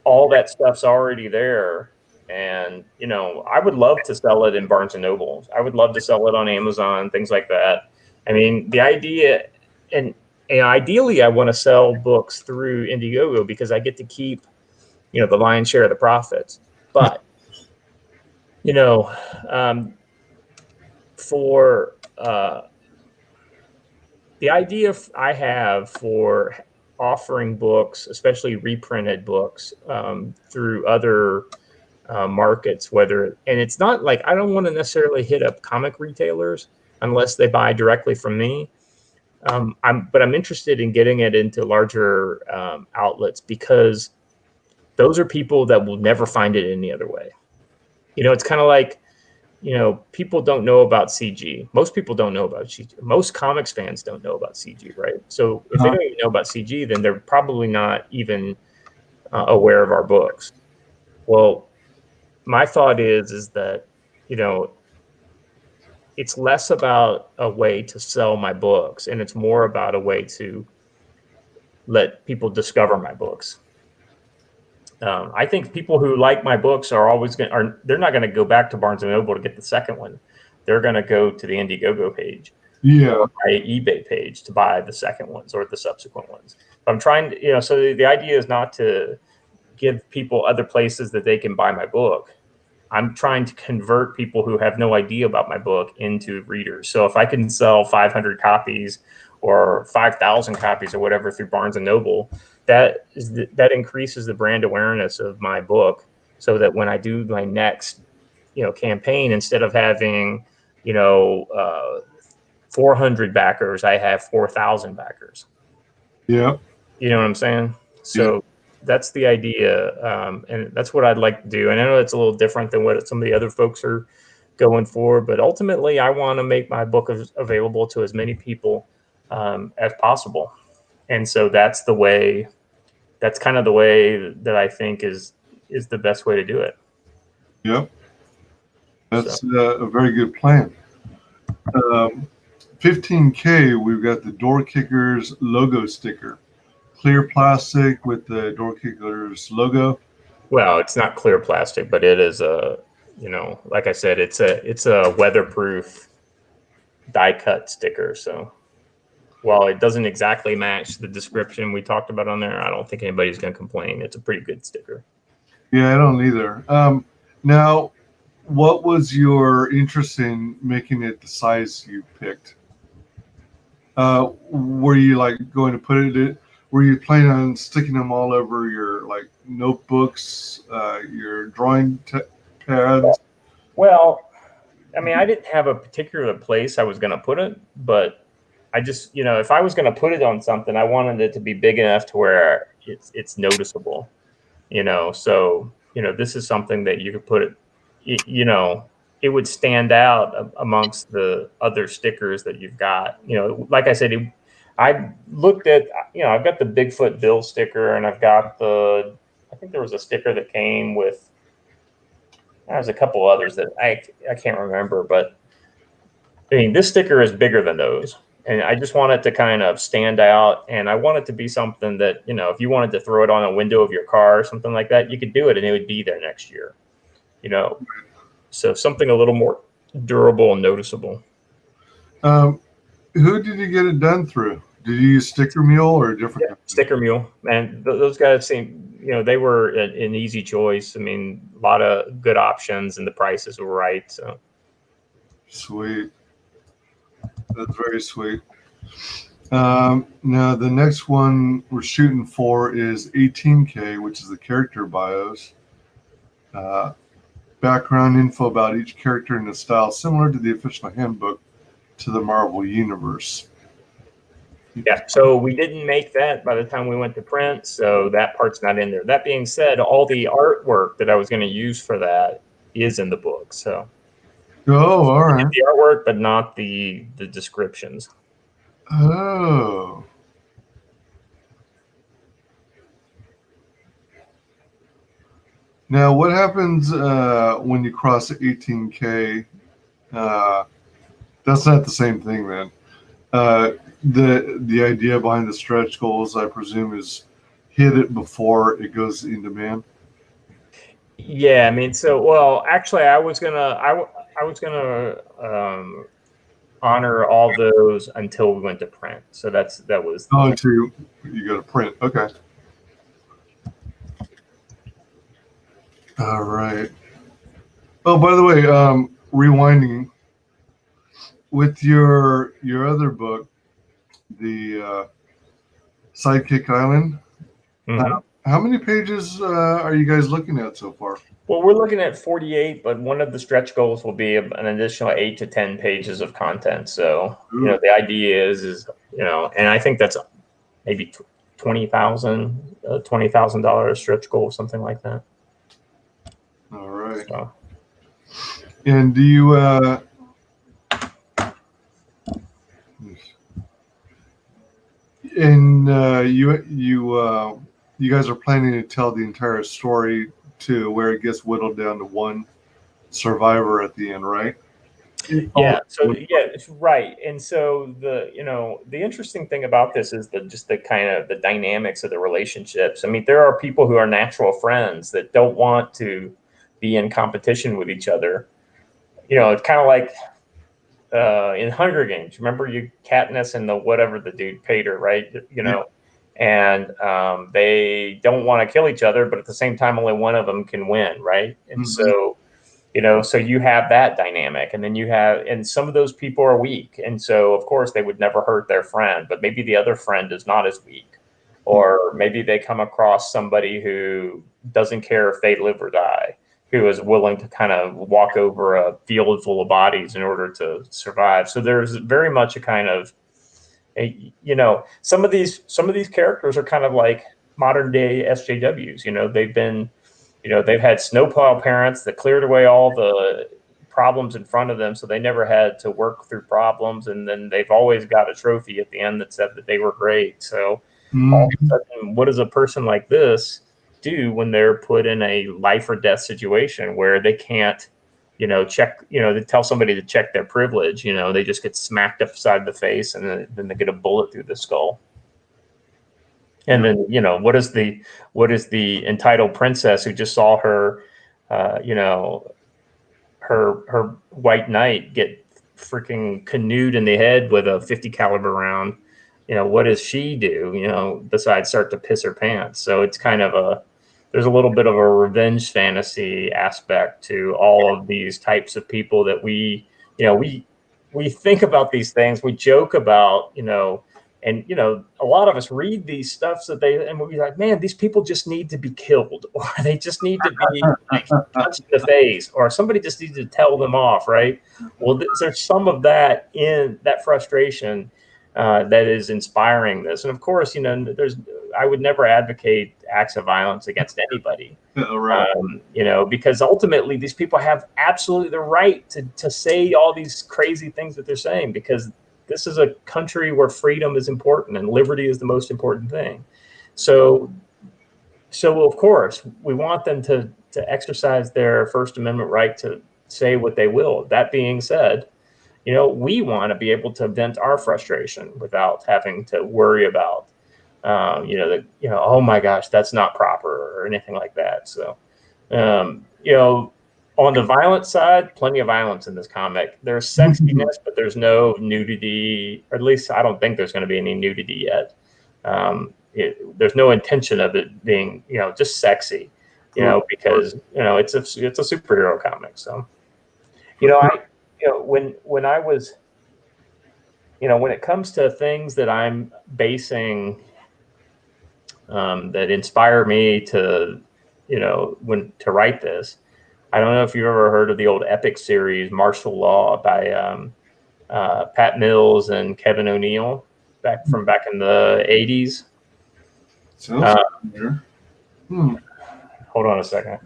all that stuff's already there. And, I would love to sell it in Barnes and Noble. I would love to sell it on Amazon, things like that. I mean, the idea, and ideally I want to sell books through Indiegogo because I get to keep, the lion's share of the profits. But, for the idea I have for offering books, especially reprinted books, through other markets, and it's not like I don't want to necessarily hit up comic retailers unless they buy directly from me. But I'm interested in getting it into larger outlets because those are people that will never find it any other way. It's kind of like, people don't know about CG. Most people don't know about CG. Most comics fans don't know about CG, right? So if they don't even know about CG, then they're probably not even aware of our books. Well, my thought is that, it's less about a way to sell my books, and it's more about a way to let people discover my books. I think people who like my books they're not going to go back to Barnes and Noble to get the second one. They're going to go to the Indiegogo page, or my eBay page to buy the second ones or the subsequent ones. But I'm trying to, so the idea is not to give people other places that they can buy my book. I'm trying to convert people who have no idea about my book into readers. So if I can sell 500 copies or 5,000 copies or whatever through Barnes and Noble, that increases the brand awareness of my book, so that when I do my next, campaign, instead of having, 400 backers, I have 4,000 backers.
Yeah.
You know what I'm saying? So that's the idea, and that's what I'd like to do. And I know it's a little different than what some of the other folks are going for, but ultimately, I want to make my book available to as many people as possible. And so that's kind of the way that I think is the best way to do it.
Yep. That's a very good plan. 15K, we've got the Doorkickers logo sticker. Clear plastic with the Doorkickers logo.
Well, it's not clear plastic, but it is a, you know, like I said, it's a weatherproof die cut sticker. So while it doesn't exactly match the description we talked about on there, I don't think anybody's going to complain. It's a pretty good sticker.
Yeah, I don't either. Now, what was your interest in making it the size you picked? Were you like going to put it? Were you planning on sticking them all over your like notebooks, your drawing pads?
Well, I mean, I didn't have a particular place I was going to put it, but I just, you know, if I was going to put it on something, I wanted it to be big enough to where it's noticeable, you know. So, you know, this is something that you could put it, you know, it would stand out amongst the other stickers that you've got. You know, like I said, I looked at, you know, I've got the Bigfoot Bill sticker, and I've got I think there was a sticker that came with, there's a couple others that I can't remember, but I mean, this sticker is bigger than those. And I just want it to kind of stand out. And I want it to be something that, you know, if you wanted to throw it on a window of your car or something like that, you could do it and it would be there next year, you know. So something a little more durable and noticeable.
Who did you get it done through? Did you use Sticker Mule or a different?
Yeah, Sticker Mule. And those guys seem, you know, they were an easy choice. I mean, a lot of good options and the prices were right. So
sweet. That's very sweet. Now, the next one we're shooting for is 18K, which is the character bios. Background info about each character in a style similar to the official handbook to the Marvel Universe.
Yeah, so we didn't make that by the time we went to print, so that part's not in there. That being said, all the artwork that I was going to use for that is in the book. So,
oh, all right.
The artwork, but not the descriptions.
Oh. Now, what happens when you cross 18K? That's not the same thing, then. The idea behind the stretch goals, I presume, is hit it before it goes in demand.
Yeah, I mean, so well, actually, I was gonna honor all those until we went to print. So that was.
Oh, until you go to print. Okay. All right. Oh, by the way, rewinding with your other book, the Sidekick Island.
Mm-hmm.
How many pages are you guys looking at so far?
Well, we're looking at 48, but one of the stretch goals will be an additional 8 to 10 pages of content. So, you know, the idea is, you know, and I think that's maybe $20,000 stretch goal, something like that.
All right.
So.
And do you you guys are planning to tell the entire story to where it gets whittled down to one survivor at the end, right?
Yeah. So yeah, right. And so the interesting thing about this is the kind of the dynamics of the relationships. I mean, there are people who are natural friends that don't want to be in competition with each other. You know, it's kind of like in Hunger Games. Remember you Katniss and the dude Pater, right? You know, and they don't want to kill each other, but at the same time, only one of them can win, right? And so, you know, so you have that dynamic, and then and some of those people are weak, and so of course they would never hurt their friend, but maybe the other friend is not as weak, or maybe they come across somebody who doesn't care if they live or die, who is willing to kind of walk over a field full of bodies in order to survive. So there's very much a kind of, you know, some of these characters are kind of like modern day SJWs. You know, they've had snowplow parents that cleared away all the problems in front of them, so they never had to work through problems, and then they've always got a trophy at the end that said that they were great. So all of a sudden, what does a person like this do when they're put in a life or death situation where they can't they tell somebody to check their privilege, they just get smacked upside the face, and then they get a bullet through the skull. And then, what is the entitled princess who just saw her, her white knight get freaking canoed in the head with a 50 caliber round? What does she do, besides start to piss her pants? So it's kind of there's a little bit of a revenge fantasy aspect to all of these types of people that we think about these things, we joke about, and a lot of us read these stuffs and we'll be like, man, these people just need to be killed, or they just need to be like punched in the face, or somebody just needs to tell them off, right? Well, there's some of that in that frustration that is inspiring this. And of course, I would never advocate acts of violence against anybody,
right.
Because ultimately these people have absolutely the right to say all these crazy things that they're saying, because this is a country where freedom is important and liberty is the most important thing. So of course we want them to exercise their First Amendment right to say what they will. That being said, we want to be able to vent our frustration without having to worry about, oh my gosh, that's not proper or anything like that. So, on the violent side, plenty of violence in this comic. There's sexiness, but there's no nudity, or at least I don't think there's going to be any nudity yet. There's no intention of it being, just sexy, because, it's a superhero comic. So, when I was, when it comes to things that I'm basing, that inspire me to, to write this, I don't know if you've ever heard of the old epic series Martial Law by Pat Mills and Kevin O'Neill back in the 80s.
Sounds familiar.
Hold on a second.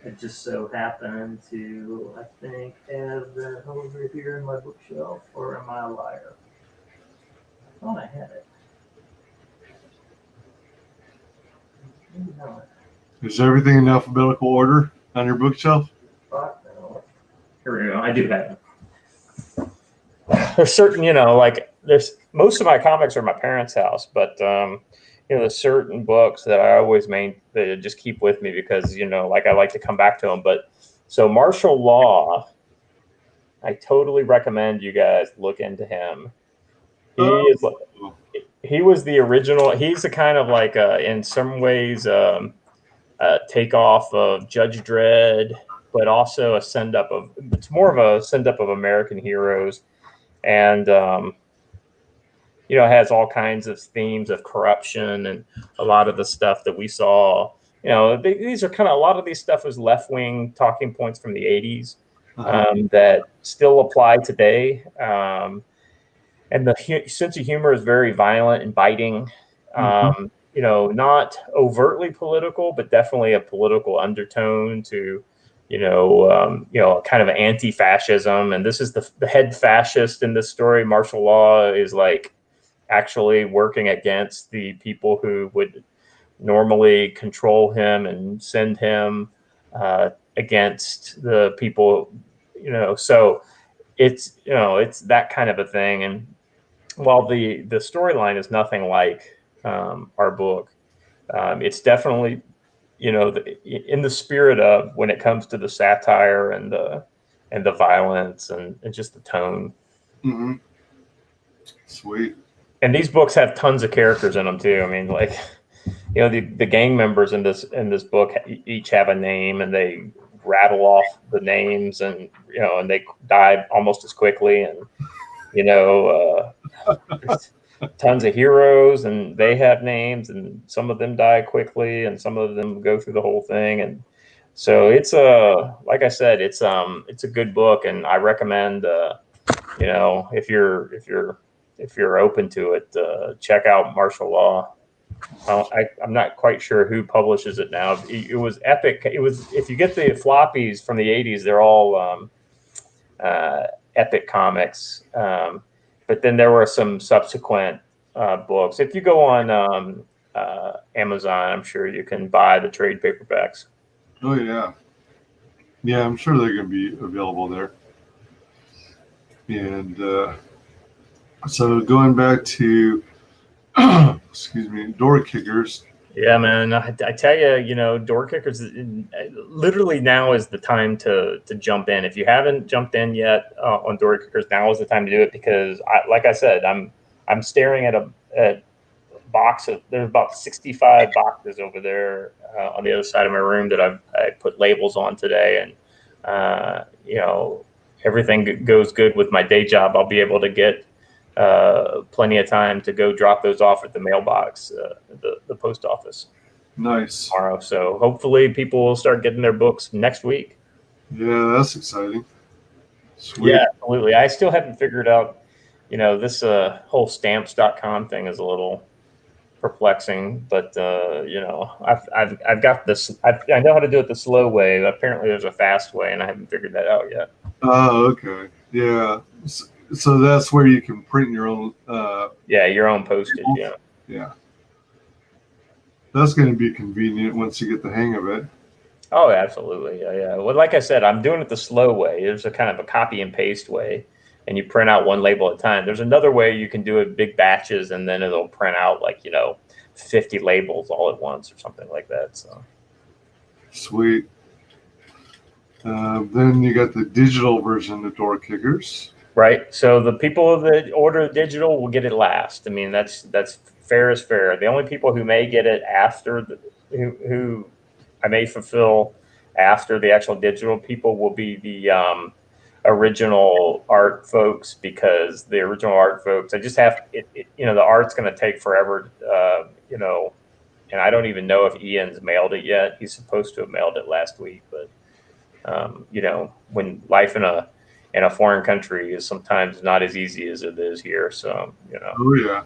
I just so happened to, I think, have that over here in my bookshelf, or am I a liar? I thought I had it. Maybe not.
Is everything in alphabetical order on your bookshelf?
Here we go. I do have it. There's certain, there's most of my comics are at my parents' house, but there's certain books that I always that just keep with me because, I like to come back to them. But so Martial Law, I totally recommend you guys look into him. He was the original. He's a kind of like, in some ways, takeoff of Judge Dredd, but also it's more of a send up of American heroes. And, it has all kinds of themes of corruption and a lot of the stuff that we saw. These are a lot of these stuff is left-wing talking points from the 80s that still apply today. And the sense of humor is very violent and biting. Not overtly political, but definitely a political undertone to, kind of anti-fascism. And this is the head fascist in this story. Martial Law is like actually working against the people who would normally control him and send him against the people, so it's that kind of a thing. And while the storyline is nothing like our book, it's definitely in the spirit of when it comes to the satire and the violence and just the tone.
Sweet.
And these books have tons of characters in them too. I mean, like, the gang members in this book each have a name, and they rattle off the names, and and they die almost as quickly. And there's tons of heroes, and they have names, and some of them die quickly, and some of them go through the whole thing. And so it's like I said, it's a good book, and I recommend if you're open to it, check out Martial Law. I'm not quite sure who publishes it now. It was Epic. It was, if you get the floppies from the 80s, they're all Epic Comics. But then there were some subsequent books. If you go on Amazon, I'm sure you can buy the trade paperbacks.
Oh yeah. Yeah, I'm sure they're going to be available there. And so going back to, excuse me, Doorkickers.
Yeah, man. I tell you, Doorkickers, literally now is the time to jump in. If you haven't jumped in yet on Doorkickers, now is the time to do it because, like I said, I'm staring at a box of, there's about 65 boxes over there on the other side of my room that I put labels on today, and everything goes good with my day job. I'll be able to get plenty of time to go drop those off at the mailbox, the post office.
Nice.
Tomorrow. So hopefully people will start getting their books next week.
Yeah, that's exciting. Sweet.
Yeah, absolutely. I still haven't figured out, this whole stamps.com thing is a little perplexing, but I've got this. I know how to do it the slow way. Apparently there's a fast way, and I haven't figured that out yet.
Oh, okay. Yeah. So that's where you can print your own.
Your own postage. Yeah.
Yeah. That's going to be convenient once you get the hang of it.
Oh, absolutely. Yeah. Well, like I said, I'm doing it the slow way. There's a kind of a copy and paste way, and you print out one label at a time. There's another way you can do it big batches, and then it'll print out 50 labels all at once or something like that. So
sweet. Then you got the digital version of Doorkickers.
Right. So the people that order digital will get it last. I mean, that's fair is fair. The only people who may get it after who I may fulfill after the actual digital people will be the original art folks, because the original art folks, I just have the art's going to take forever, and I don't even know if Ian's mailed it yet. He's supposed to have mailed it last week, but when life in a foreign country is sometimes not as easy as it is here. So,
Oh, yeah.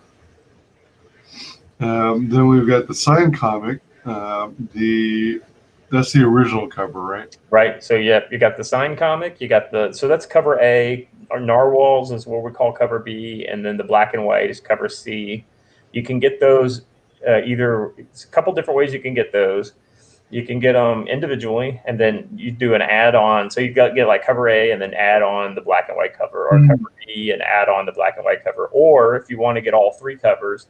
Then we've got the signed comic. That's the original cover, right?
Right. So, yeah, you got the signed comic. You got so that's cover A. Our Narwhals is what we call cover B. And then the black and white is cover C. You can get those it's a couple different ways you can get those. You can get them individually, and then you do an add-on. So you get like cover A and then add on the black and white cover, or cover B and add on the black and white cover. Or if you want to get all three covers,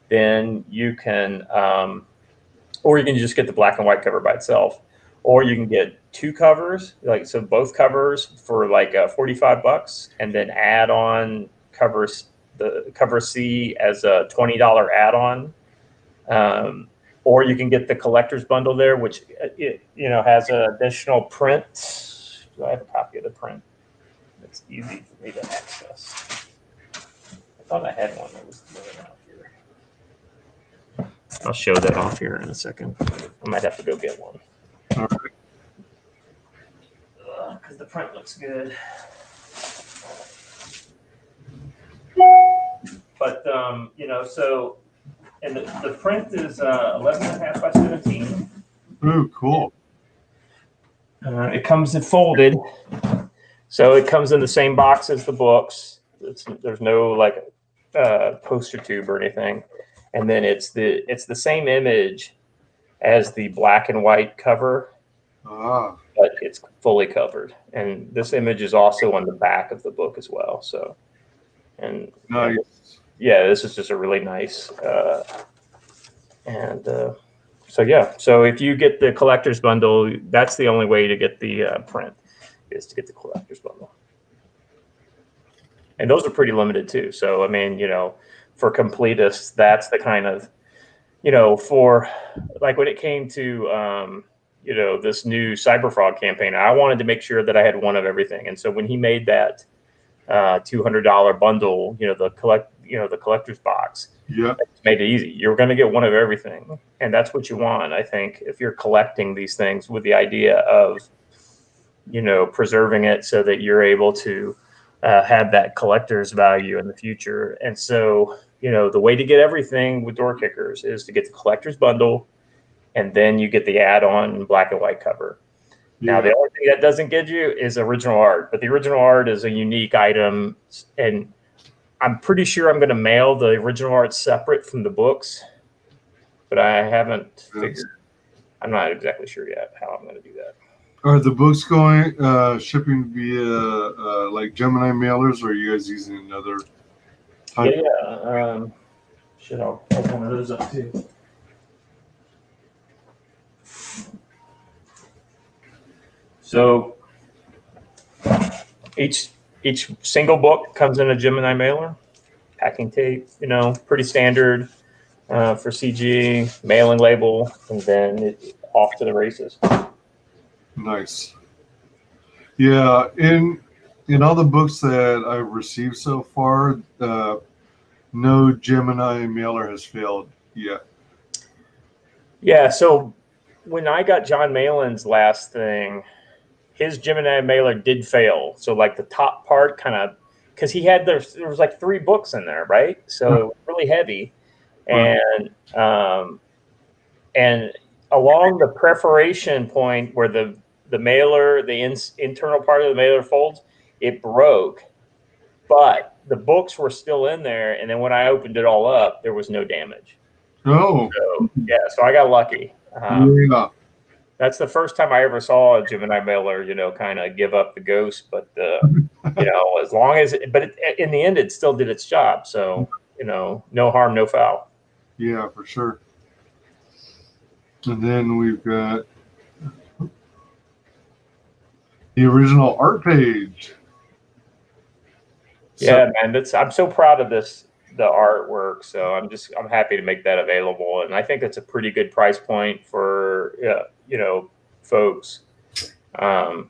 then you can, or you can just get the black and white cover by itself, or you can get two covers, so both covers for $45, and then add on the cover C as a $20 add-on. Or you can get the collector's bundle there, which has an additional print. Do I have a copy of the print? It's easy for me to access. I thought I had one that was out here. I'll show that off here in a second. I might have to go get one.
All right.
Because the print looks good. But so. And the print is 11.5 by 17.
Ooh, cool.
It comes in folded, so it comes in the same box as the books. There's no poster tube or anything, and then it's the same image as the black and white cover, but it's fully covered. And this image is also on the back of the book as well. So, and
nice.
Yeah, this is just a really nice, so if you get the collector's bundle, that's the only way to get the print, is to get the collector's bundle. And those are pretty limited too. So, I mean, for completists, that's the kind of, for when it came to, this new Cyberfrog campaign, I wanted to make sure that I had one of everything. And so when he made that $200 bundle, the collector's box, it's made it easy. You're going to get one of everything, and that's what you want, I think, if you're collecting these things, with the idea of preserving it so that you're able to have that collector's value in the future. And so the way to get everything with Doorkickers is to get the collector's bundle, and then you get the add-on black and white cover. Now, the only thing that doesn't get you is original art, but the original art is a unique item, and I'm pretty sure I'm going to mail the original art separate from the books, but I haven't figured. I'm not exactly sure yet how I'm going to do that.
Are the books going shipping via like Gemini mailers, or are you guys using another type?
Yeah. Shit, I'll put one of those up too. So each single book comes in a Gemini mailer, packing tape, pretty standard for CG, mailing label, and then off to the races.
Nice. Yeah, in all the books that I've received so far, no Gemini mailer has failed yet.
Yeah, so when I got John Malin's last thing, his Gemini mailer did fail. So like the top part kind of, because there was like 3 books in there, right? So it was really heavy, and along the perforation point where the mailer, the internal part of the mailer folds, it broke, but the books were still in there. And then when I opened it all up, there was no damage.
Oh,
So yeah, so I got lucky.
yeah.
That's the first time I ever saw a Gemini mailer, kind of give up the ghost. But as long as, in the end, it still did its job. So no harm, no foul.
Yeah, for sure. And then we've got the original art page.
Yeah, man, I'm so proud of the artwork. So I'm happy to make that available, and I think it's a pretty good price point for folks. I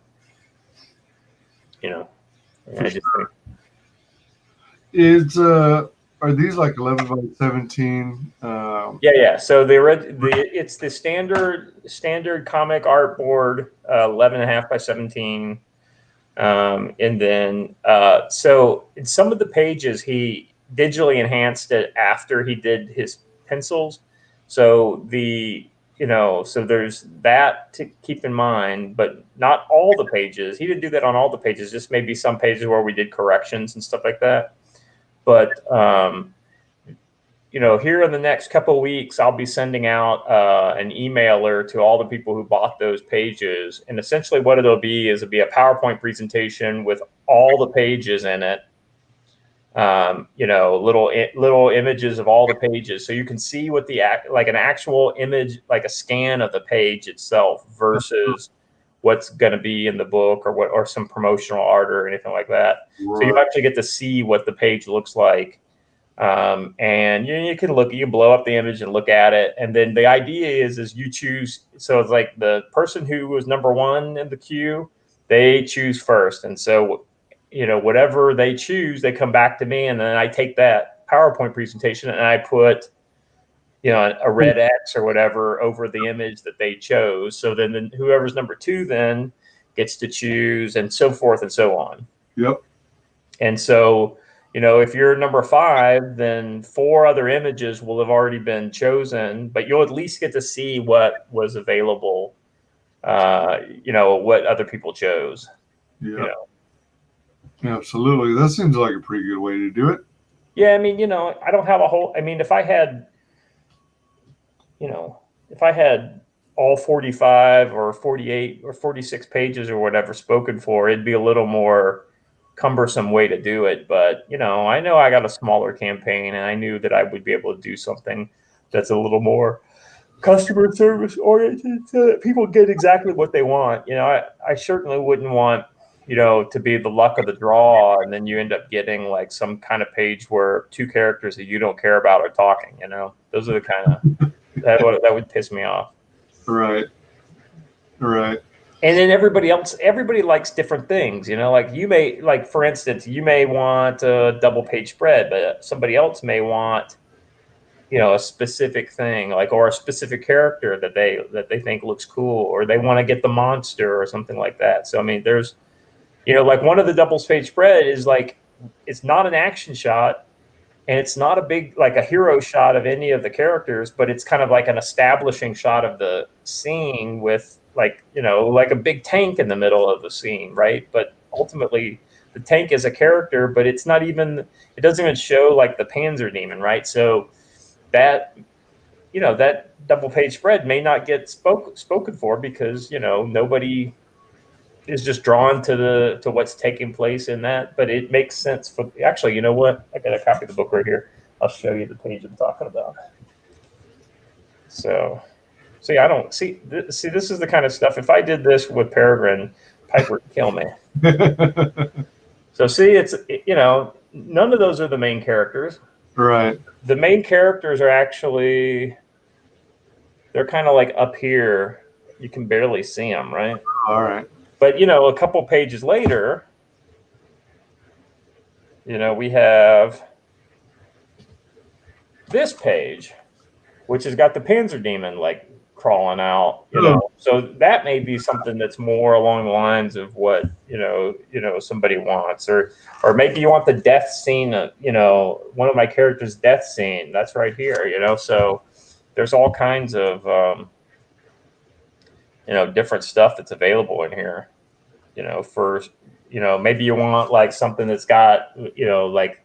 just think
It's are these like 11 by 17?
Yeah. So it's the standard comic art board, 11.5 by 17. And then so in some of the pages he digitally enhanced it after he did his pencils. So so there's that to keep in mind, but not all the pages. He didn't do that on all the pages, just maybe some pages where we did corrections and stuff like that. But here in the next couple of weeks, I'll be sending out an emailer to all the people who bought those pages. And essentially what it'll be is a PowerPoint presentation with all the pages in it. Little images of all the pages. So you can see what like an actual image, like a scan of the page itself versus what's going to be in the book or some promotional art or anything like that. Right. So you actually get to see what the page looks like. And you can blow up the image and look at it. And then the idea is you choose. So it's like the person who was number 1 in the queue, they choose first. And so, whatever they choose, they come back to me, and then I take that PowerPoint presentation and I put, a red X or whatever over the image that they chose. So then whoever's number 2 then gets to choose, and so forth and so on.
Yep.
And so, if you're number 5, then 4 other images will have already been chosen, but you'll at least get to see what was available, what other people chose.
Yeah. Absolutely. That seems like a pretty good way to do it.
Yeah. I mean, I don't have if I had all 45 or 48 or 46 pages or whatever spoken for, it'd be a little more cumbersome way to do it. But I know I got a smaller campaign, and I knew that I would be able to do something that's a little more customer service oriented, so that people get exactly what they want. I certainly wouldn't want to be the luck of the draw, and then you end up getting like some kind of page where 2 characters that you don't care about are talking. Those are the kind of that would piss me off.
Right.
And then everybody likes different things, like you may, like, for instance, you may want a double page spread, but somebody else may want, a specific thing, like, or a specific character that they think looks cool, or they want to get the monster or something like that. So, I mean, there's, like one of the double page spread is like, it's not an action shot, and it's not a big, like a hero shot of any of the characters, but it's kind of like an establishing shot of the scene with like a big tank in the middle of the scene, right? But ultimately the tank is a character, but it doesn't even show like the Panzer Demon, right? So that that double page spread may not get spoken for because nobody is just drawn to what's taking place in that, but it makes sense for. Actually, you know what? I got a copy of the book right here. I'll show you the page I'm talking about. So, see, I don't see. See, this is the kind of stuff. If I did this with Peregrine, Piper would kill me. So, see, it's none of those are the main characters.
Right.
The main characters are actually they're kind of like up here. You can barely see them, right?
All right.
But a couple pages later, we have this page, which has got the Panzer Demon like crawling out, So that may be something that's more along the lines of what somebody wants, or maybe you want the death scene, one of my characters' death scene. That's right here, So there's all kinds of different stuff that's available in here, for maybe you want like something that's got that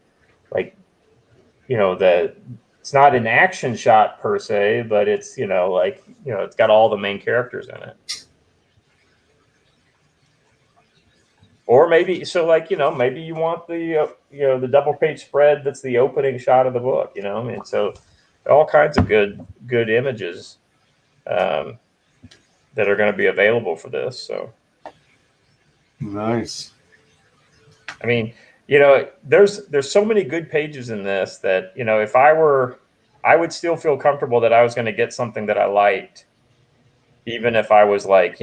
it's not an action shot per se, but it's it's got all the main characters in it. Or maybe maybe you want the the double page spread that's the opening shot of the book, so all kinds of good images that are going to be available for this. So
nice.
I mean, there's so many good pages in this that, if I would still feel comfortable that I was going to get something that I liked, even if I was like,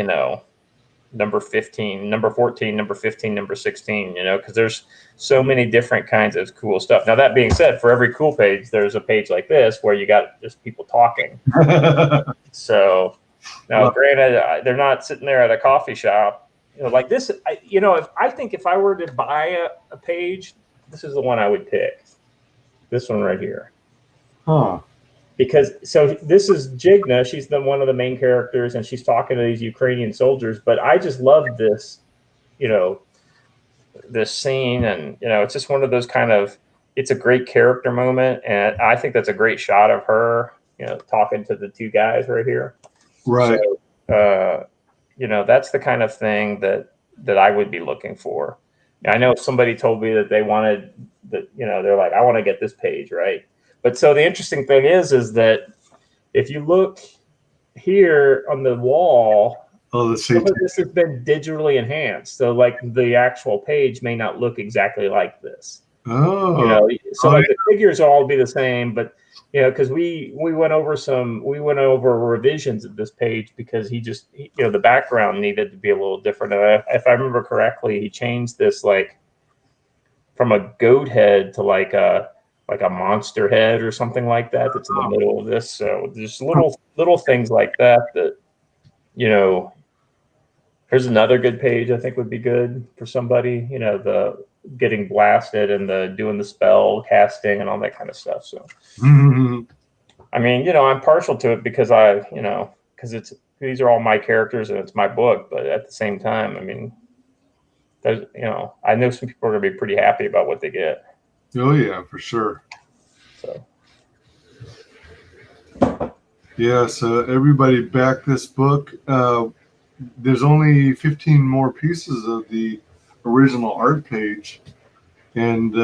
number 15, number 14, number 15, number 16, because there's so many different kinds of cool stuff. Now, that being said, for every cool page, there's a page like this where you got just people talking. So now, granted, they're not sitting there at a coffee shop. Like this, I think if I were to buy a page, this is the one I would pick. This one right here.
Huh.
Because this is Jigna. She's one of the main characters, and she's talking to these Ukrainian soldiers. But I just love this, this scene, and it's just one of those kind of. It's a great character moment, and I think that's a great shot of her, talking to the two guys right here.
Right.
So, that's the kind of thing that I would be looking for. I know somebody told me that they wanted that, they're like, I want to get this page, right? But so the interesting thing is that if you look here on the wall,
this
has been digitally enhanced. So like the actual page may not look exactly like this.
Oh.
The figures will all be the same, but because we went over revisions of this page because the background needed to be a little different. And if I remember correctly, he changed this like from a goat head to like a monster head or something like that. That's in the middle of this. So there's little things like that. Here's another good page I think would be good for somebody. The getting blasted and the doing the spell casting and all that kind of stuff. So, I mean, I'm partial to it because because these are all my characters and it's my book. But at the same time, I mean, there's, I know some people are going to be pretty happy about what they get.
Oh yeah, for sure.
So.
Yeah, so everybody back this book. There's only 15 more pieces of the original art page, and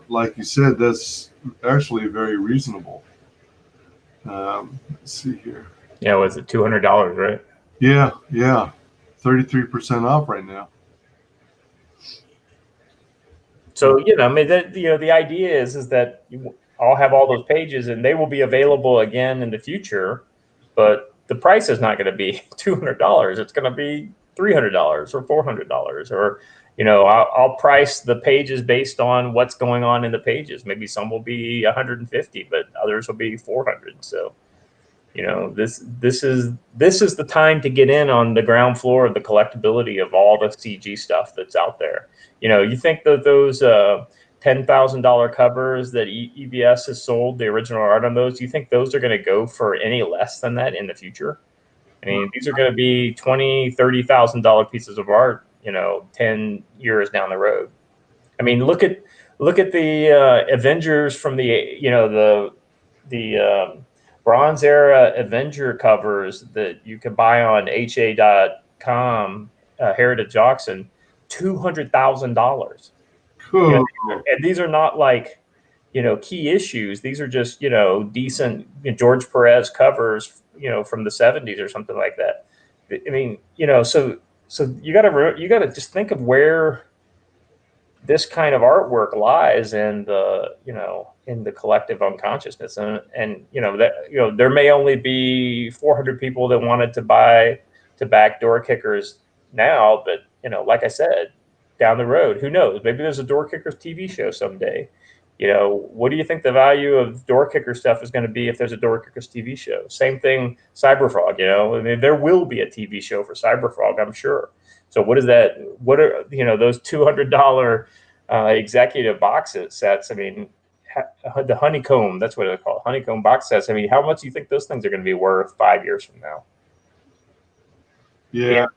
like you said, that's actually very reasonable. Let's see here.
Yeah, was it $200, right?
Yeah, 33% off right now.
So I mean, the idea is that I'll have all those pages, and they will be available again in the future, but the price is not going to be $200. It's going to be $300 or $400, or I'll price the pages based on what's going on in the pages. Maybe some will be 150, but others will be 400. So, this is the time to get in on the ground floor of the collectability of all the CG stuff that's out there. You think that those $10,000 covers that EBS has sold, the original art on those, do you think those are going to go for any less than that in the future? I mean, these are going to be $20,000, $30,000 pieces of art, 10 years down the road. I mean, look at the Avengers from the Bronze Era Avenger covers that you can buy on HA.com Heritage Auction, $200,000.
Cool.
And these are not like, key issues. These are just, decent George Perez covers, from the 70s or something like that. I mean, so you gotta just think of where this kind of artwork lies in the, in the collective unconsciousness. And that, there may only be 400 people that wanted to back Doorkickers now, but, like I said, down the road, who knows? Maybe there's a Doorkickers TV show someday. What do you think the value of Doorkicker stuff is going to be if there's a Doorkickers TV show? Same thing, Cyberfrog. I mean, there will be a TV show for Cyberfrog, I'm sure. So what is that? What are those $200 executive box sets? I mean, the honeycomb, that's what they're called, honeycomb box sets. I mean, how much do you think those things are going to be worth 5 years from now?
Yeah.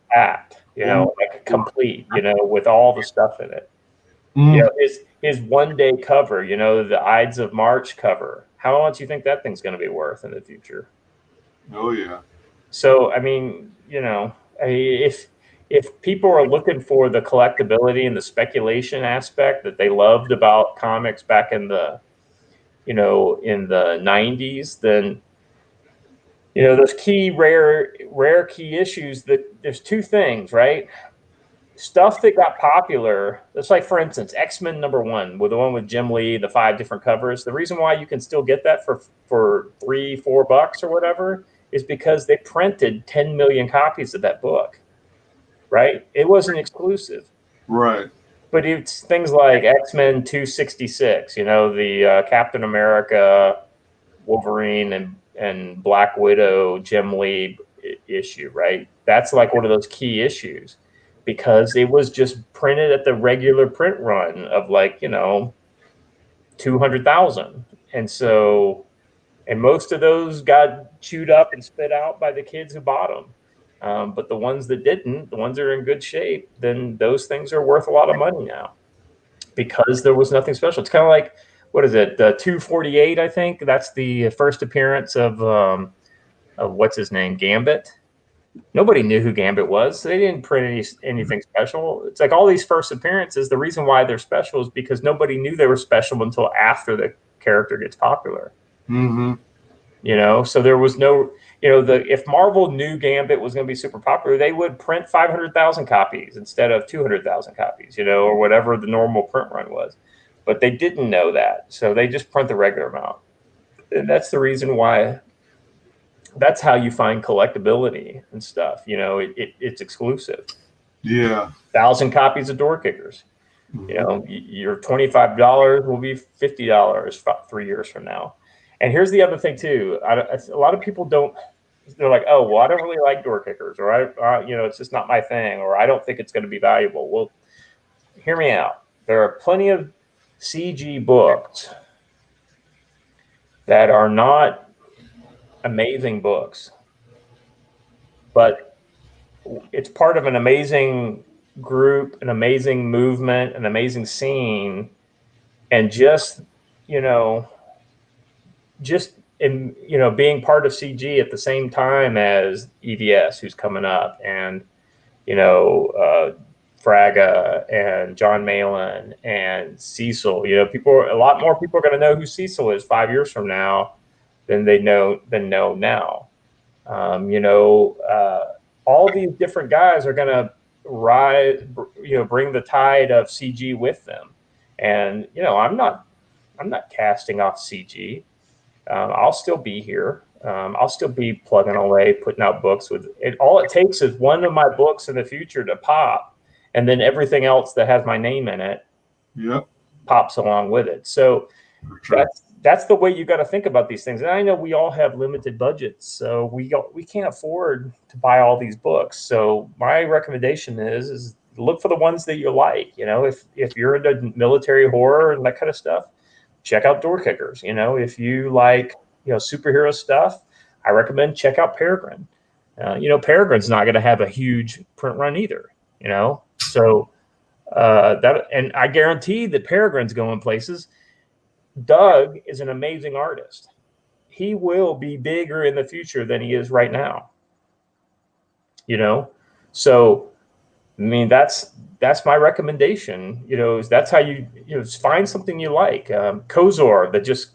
Like complete, with all the stuff in it. His one-day cover, the Ides of March cover. How much do you think that thing's going to be worth in the future?
Oh yeah.
So I mean, if people are looking for the collectability and the speculation aspect that they loved about comics back in the, in the 90s, then those key rare key issues, that there's two things, right? Stuff that got popular. It's like, for instance, X-Men #1, with the one with Jim Lee, the 5 different covers. The reason why you can still get that for $3-4 or whatever is because they printed 10 million copies of that book. Right? It wasn't exclusive.
Right.
But it's things like X-Men 266, the Captain America, Wolverine, and Black Widow, Jim Lee issue, right? That's like one of those key issues because it was just printed at the regular print run of 200,000. And most of those got chewed up and spit out by the kids who bought them. But the ones that didn't, the ones that are in good shape, then those things are worth a lot of money now because there was nothing special. It's kind of like, what is it? 248, I think. That's the first appearance of what's his name, Gambit. Nobody knew who Gambit was. They didn't print anything special. It's like all these first appearances, the reason why they're special is because nobody knew they were special until after the character gets popular.
Mm-hmm.
So there was no, if Marvel knew Gambit was going to be super popular, they would print 500,000 copies instead of 200,000 copies, or whatever the normal print run was. But they didn't know that. So they just print the regular amount. And that's the reason why, that's how you find collectability and stuff. It's exclusive.
Yeah.
1,000 copies of Doorkickers.
Mm-hmm.
Your $25 will be $50 3 years from now. And here's the other thing too. A lot of people don't. They're like, oh, well, I don't really like Doorkickers, or it's just not my thing, or I don't think it's going to be valuable. Well, hear me out. There are plenty of CG books that are not amazing books, but it's part of an amazing group, an amazing movement, an amazing scene, and just being part of CG at the same time as EVS, who's coming up, and Fraga and John Malin and Cecil. A lot more people are going to know who Cecil is 5 years from now than they know now. All these different guys are going to rise, bring the tide of CG with them. And I'm not casting off CG. I'll still be here. I'll still be plugging away, putting out books with it. All it takes is one of my books in the future to pop, and then everything else that has my name in it pops along with it. So that's the way you got to think about these things. And I know we all have limited budgets, so we can't afford to buy all these books. So my recommendation is look for the ones that you like. If you're into military horror and that kind of stuff, check out Doorkickers. If you like superhero stuff, I recommend check out Peregrine. Peregrine's not going to have a huge print run either. So and I guarantee that Peregrine's going places. Doug is an amazing artist. He will be bigger in the future than he is right now. So I mean, that's my recommendation. You know, is that's how you find something you like. Kozor that just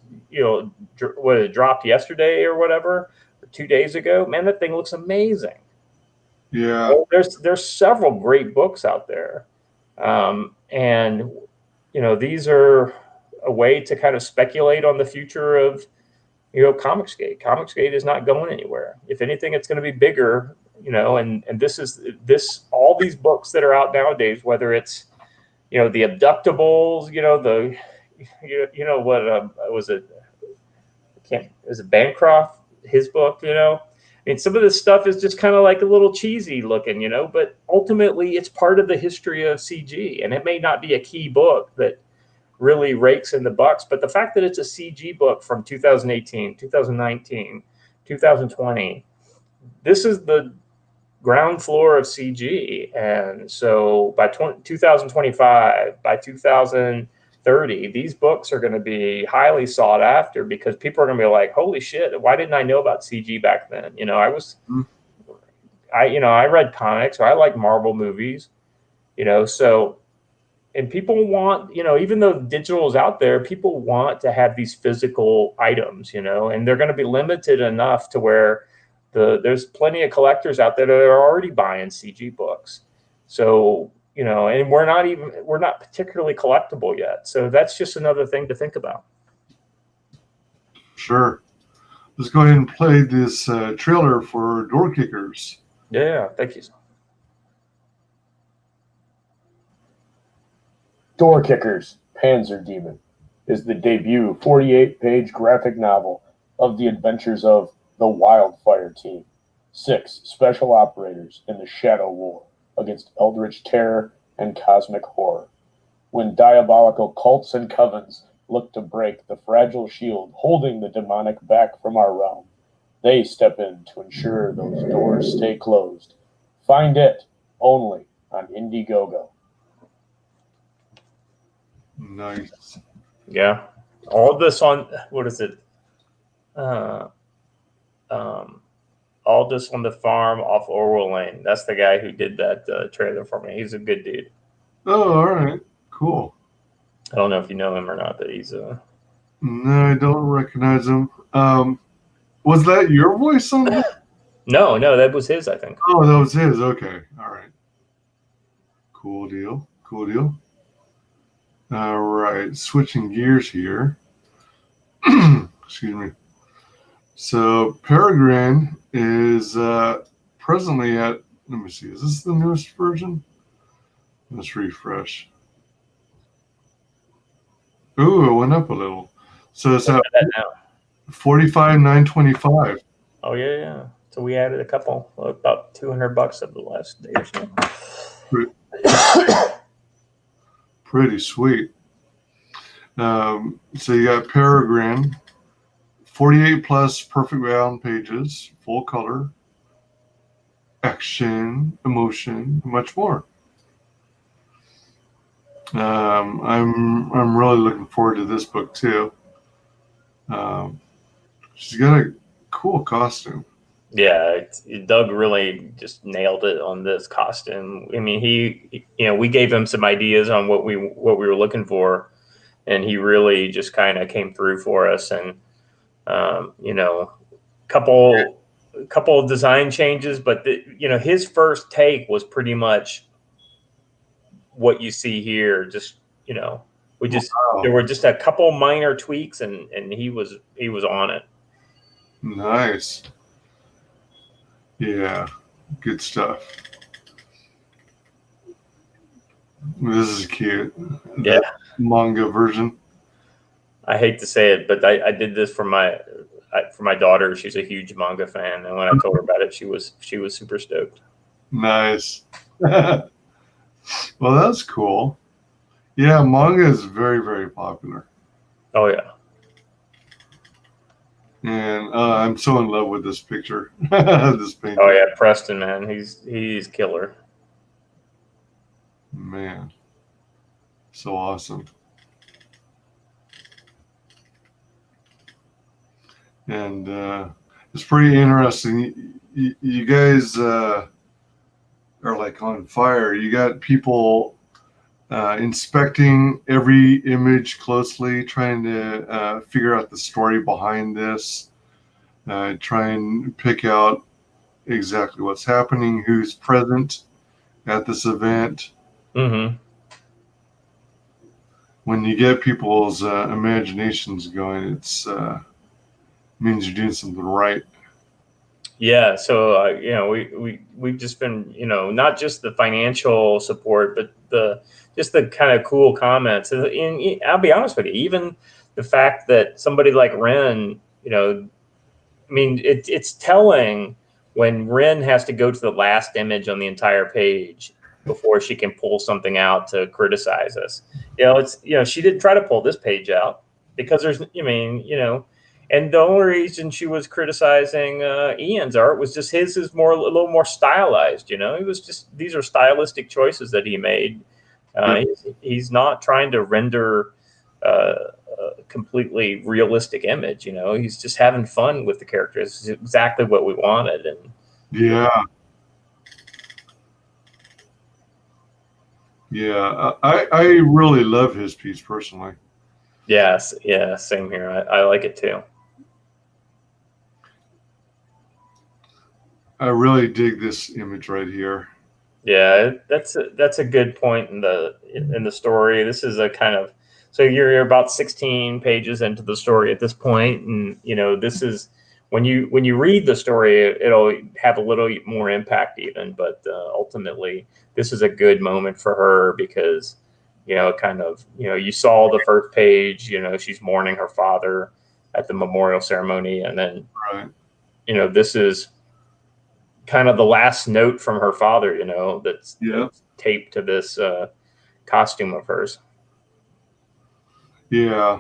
what it dropped yesterday or whatever, or 2 days ago. Man, that thing looks amazing.
Yeah.
Well, there's several great books out there, and these are a way to kind of speculate on the future of ComicsGate. ComicsGate is not going anywhere. If anything, it's going to be bigger. And this all these books that are out nowadays, whether it's the Abductables, what was it? Was it Bancroft? His book, I mean, some of this stuff is just kind of like a little cheesy looking, but ultimately it's part of the history of CG, and it may not be a key book that really rakes in the bucks, but the fact that it's a CG book from 2018, 2019, 2020, this is the ground floor of CG. And so by 2025, by 2030, these books are going to be highly sought after because people are going to be like, holy shit, why didn't I know about CG back then? I read comics, or I like Marvel movies, so, and people want, even though digital is out there, people want to have these physical items, and they're going to be limited enough to where there's plenty of collectors out there that are already buying CG books. So, and we're not particularly collectible yet. So that's just another thing to think about.
Sure. Let's go ahead and play this trailer for Doorkickers.
Yeah, thank you.
Doorkickers, Panzer Demon is the debut 48-page graphic novel of the adventures of the Wildfire Team, 6 special operators in the Shadow War against eldritch terror and cosmic horror. When diabolical cults and covens look to break the fragile shield holding the demonic back from our realm, they step in to ensure those doors stay closed. Find it only on Indiegogo.
Nice.
Yeah. All this on, what is it? All this on the farm off Orwell Lane. That's the guy who did that trailer for me. He's a good dude.
Oh, all right. Cool.
I don't know if you know him or not, but he's
No, I don't recognize him. Was that your voice on that?
No, that was his, I think.
Oh, that was his. Okay. All right. Cool deal. Cool deal. All right. Switching gears here. Excuse me. So Peregrine is presently at, let me see, is this the newest version? Let's refresh. Ooh, it went up a little. So it's at 45,925.
Oh yeah. So we added a couple, about $200 of the last day or so.
Pretty sweet. So you got Peregrine, 48 plus perfect round pages, full color, action, emotion, much more. I'm really looking forward to this book too. She's got a cool costume.
Yeah, Doug really just nailed it on this costume. I mean, we gave him some ideas on what we were looking for, and he really just kind of came through for us. And couple of design changes, but his first take was pretty much what you see here. Just there were just a couple minor tweaks, and he was on it.
Nice. Yeah, good stuff. This is cute.
Yeah.
The manga version.
I hate to say it, but I did this for my daughter. She's a huge manga fan, and when I told her about it, she was super stoked.
Nice. Well, that's cool. Yeah, manga is very, very popular.
Oh yeah.
And I'm so in love with this picture. This painting.
Oh yeah, Preston, man, he's killer.
Man, so awesome. And it's pretty interesting. You guys are like on fire. You got people inspecting every image closely, trying to figure out the story behind this, try and pick out exactly what's happening, who's present at this event.
Mm-hmm.
When you get people's imaginations going, it's means you're doing something right.
Yeah, so you know, we've just been, you know, not just the financial support, but the kind of cool comments. And I'll be honest with you, even the fact that somebody like Ren, you know, I mean, it's telling when Ren has to go to the last image on the entire page before she can pull something out to criticize us. You know, it's, you know, she didn't try to pull this page out because there's, I mean, you know, and the only reason she was criticizing Ian's art was just his is more, a little more stylized. You know, it was just, these are stylistic choices that he made. He's not trying to render a completely realistic image. You know, he's just having fun with the characters. It's exactly what we wanted. And
Yeah. Yeah. I really love his piece personally.
yes, yeah, same here. I like it too.
I really dig this image right here.
Yeah, that's a good point in the story. This is a kind of, so you're about 16 pages into the story at this point, and you know, this is when you read the story, it'll have a little more impact even. But ultimately, this is a good moment for her because, you know, kind of, you know, you saw the first page. You know, she's mourning her father at the memorial ceremony, and then,
Right.
you know, this is kind of the last note from her father, you know, that's taped to this costume of hers.
Yeah.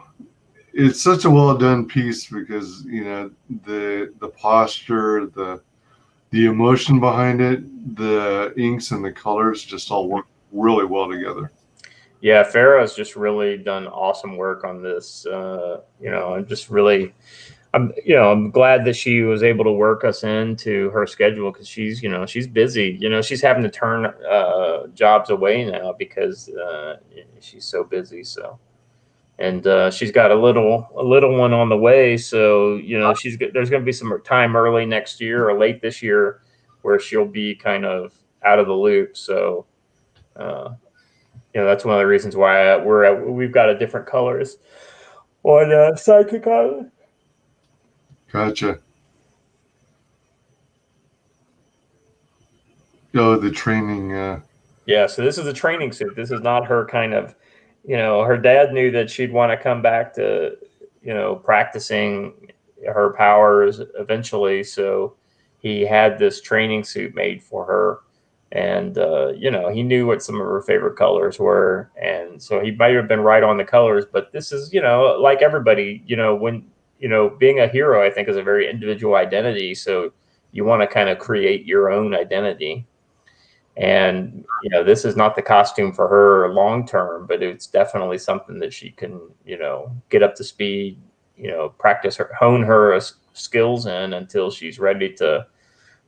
It's such a well done piece because, you know, the posture, the emotion behind it, the inks and the colors just all work really well together.
Yeah, Farah's just really done awesome work on this. You know, I'm just really, I'm glad that she was able to work us into her schedule because she's, you know, she's busy. You know, she's having to turn jobs away now because she's so busy. So, and she's got a little one on the way. So, you know, there's going to be some time early next year or late this year where she'll be kind of out of the loop. So, you know, that's one of the reasons why we've got a different colors on Sidekick Island.
Gotcha. Oh, the training.
Yeah, so this is a training suit. This is not her kind of, you know, her dad knew that she'd want to come back to, you know, practicing her powers eventually. So he had this training suit made for her. And, you know, he knew what some of her favorite colors were. And so he might have been right on the colors. But this is, you know, like everybody, you know, when, you know, being a hero, I think, is a very individual identity. So you want to kind of create your own identity. And, you know, this is not the costume for her long term, but it's definitely something that she can, you know, get up to speed, you know, practice her, hone her skills in until she's ready to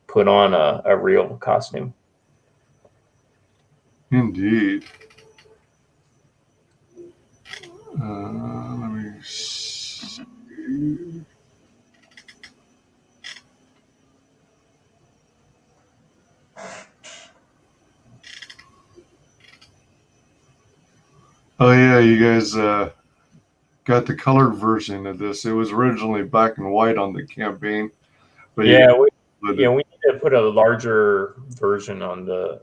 put on a real costume.
Indeed. Let me see. Oh yeah, you guys got the colored version of this. It was originally black and white on the campaign, but
Yeah,
we
we need to put a larger version on the.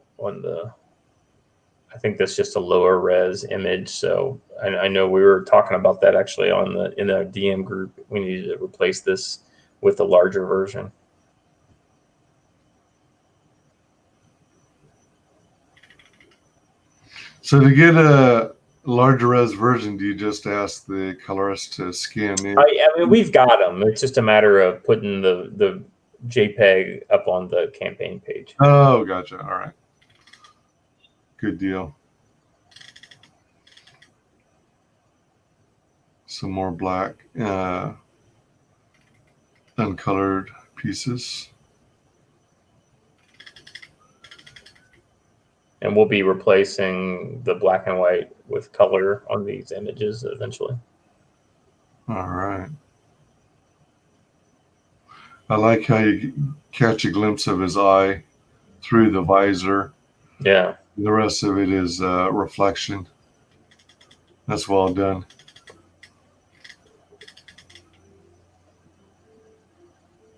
I think that's just a lower res image. So I know we were talking about that actually in the DM group. We needed to replace this with a larger version.
So to get a larger res version, do you just ask the colorist to scan in?
I mean, we've got them. It's just a matter of putting the JPEG up on the campaign page.
Oh, gotcha. All right. Good deal. Some more black, uncolored pieces.
and we'll be replacing the black and white with color on these images eventually.
All right. I like how you catch a glimpse of his eye through the visor.
Yeah.
The rest of it is reflection. That's well done.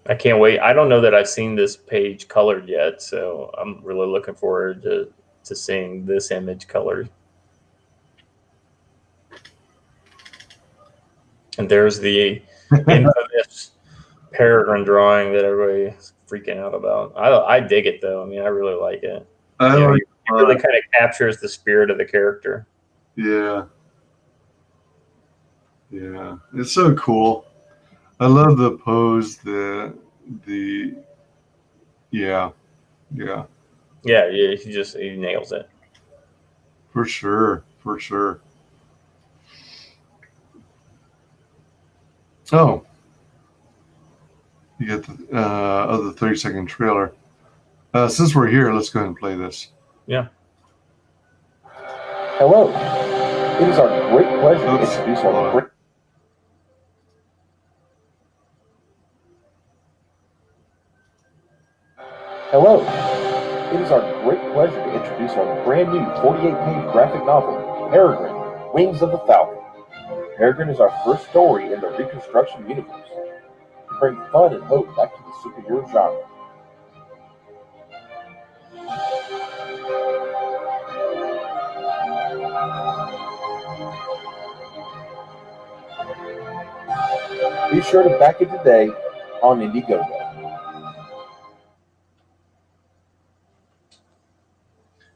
I can't wait. I don't know that I've seen this page colored yet, so I'm really looking forward to seeing this image colored. And there's the infamous Peregrine drawing that everybody's freaking out about. I dig it though. I mean, I really like it. It really kind of captures the spirit of the character.
Yeah. Yeah. It's so cool. I love the pose, yeah.
He nails it.
For sure. Oh. You get the other 30-second trailer. Since we're here, let's go ahead and play this.
Yeah.
Hello. It is our great pleasure to introduce our great... Hello. It is our great pleasure to introduce our brand new 48-page graphic novel, Peregrine, Wings of the Falcon. Peregrine is our first story in the Reconstruction universe to bring fun and hope back to the superhero genre. Be sure to back it today on Indiegogo.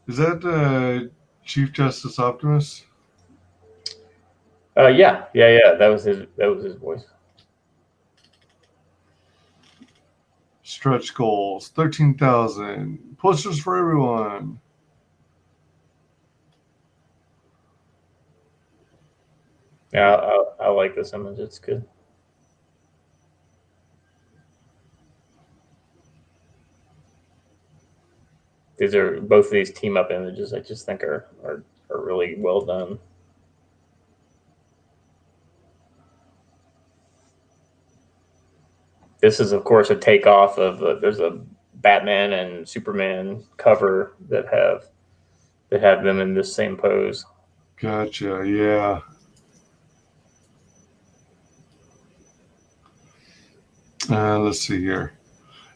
Is that Chief Justice Optimus?
Yeah. That was his voice.
Stretch goals, 13,000. Posters for everyone.
Yeah, I like this image. It's good. These are both of these team up images. I just think are really well done. This is, of course, a takeoff of there's a Batman and Superman cover that have them in this same pose.
Gotcha. Yeah. Let's see here.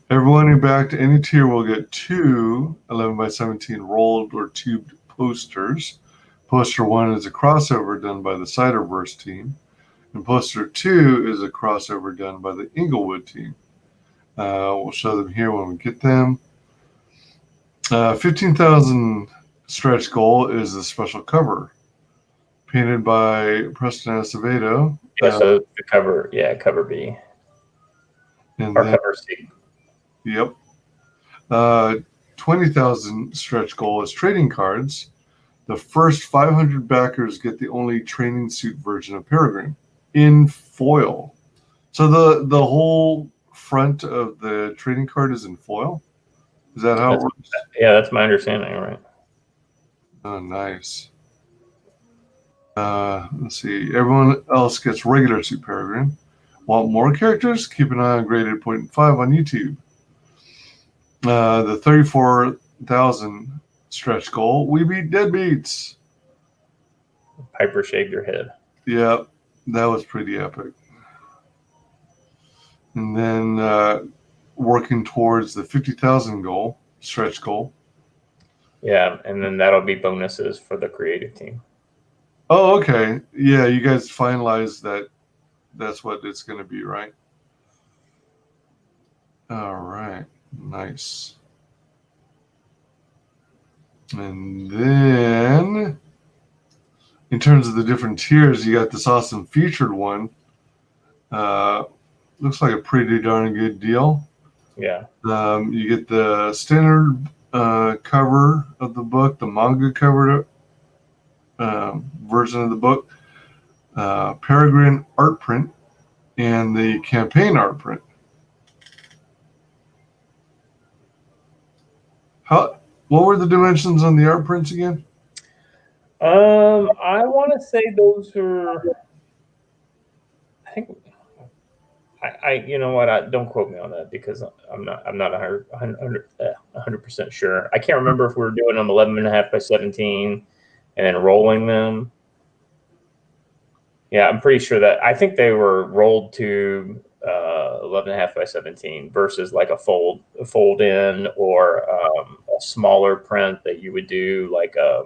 Everyone who backed any tier will get 2 11x17 rolled or tubed posters. Poster 1 is a crossover done by the Ciderverse team, and poster 2 is a crossover done by the Inglewood team. We'll show them here when we get them. 15,000 stretch goal is a special cover painted by Preston Acevedo.
Yeah, so the cover, cover B.
And
or
then,
cover C.
Yep. 20,000 stretch goal is trading cards. The first 500 backers get the only training suit version of Peregrine in foil. So the whole front of the trading card is in foil? Is that how it works?
Yeah, that's my understanding, right?
Oh, nice. Let's see. Everyone else gets regular suit Peregrine. Want more characters? Keep an eye on Graded 0.5 on YouTube. The 34,000 stretch goal. We beat deadbeats.
Piper shaved your head.
Yeah, that was pretty epic. And then working towards the 50,000 goal, stretch goal.
Yeah, and then that'll be bonuses for the creative team.
Oh, okay. Yeah, you guys finalized that. That's what it's going to be, right? All right. Nice. And then in terms of the different tiers, you got this awesome featured one. Looks like a pretty darn good deal.
Yeah.
You get the standard cover of the book, the manga cover version of the book, Peregrine art print, and the campaign art print. What were the dimensions on the art prints again?
I want to say those are. I think. You know what? Don't quote me on that because I'm not 100% sure. I can't remember if we were doing them 11.5 by 17 and then rolling them. Yeah, I'm pretty sure that I think they were rolled to 11.5 by 17 versus like a fold in or a smaller print that you would do like a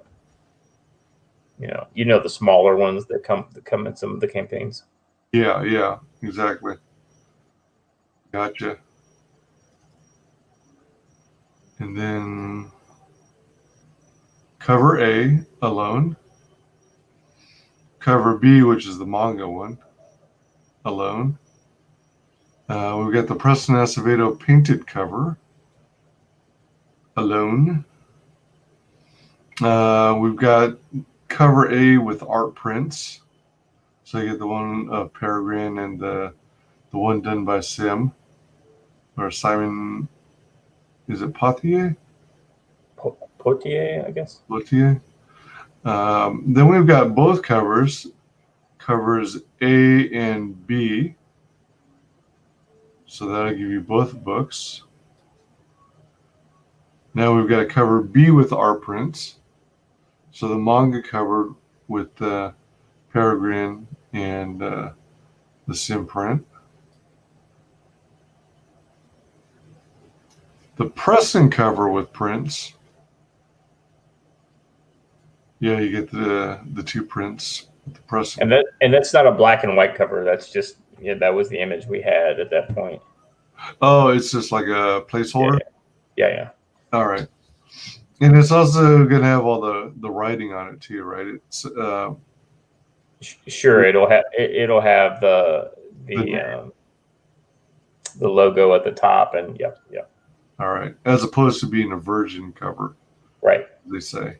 the smaller ones that come in some of the campaigns.
Yeah, exactly. Gotcha. And then cover A alone. Cover B, which is the manga one, alone. We've got the Preston Acevedo painted cover, alone. We've got cover A with art prints. So you get the one of Peregrine and the one done by or Simon. Is it Potier?
Potier, I guess.
Potier. Then we've got both covers A and B. So that'll give you both books. Now we've got cover B with art prints. So the manga cover with Peregrine and the sim print. The Preston cover with prints. Yeah, you get the two prints with the Preston.
And that's not a black and white cover. That's just that was the image we had at that point.
Oh, it's just like a placeholder?
Yeah.
All right. And it's also going to have all the writing on it too, right? It's
sure, it'll have the logo at the top, and yep.
All right, as opposed to being a virgin cover,
right?
They say.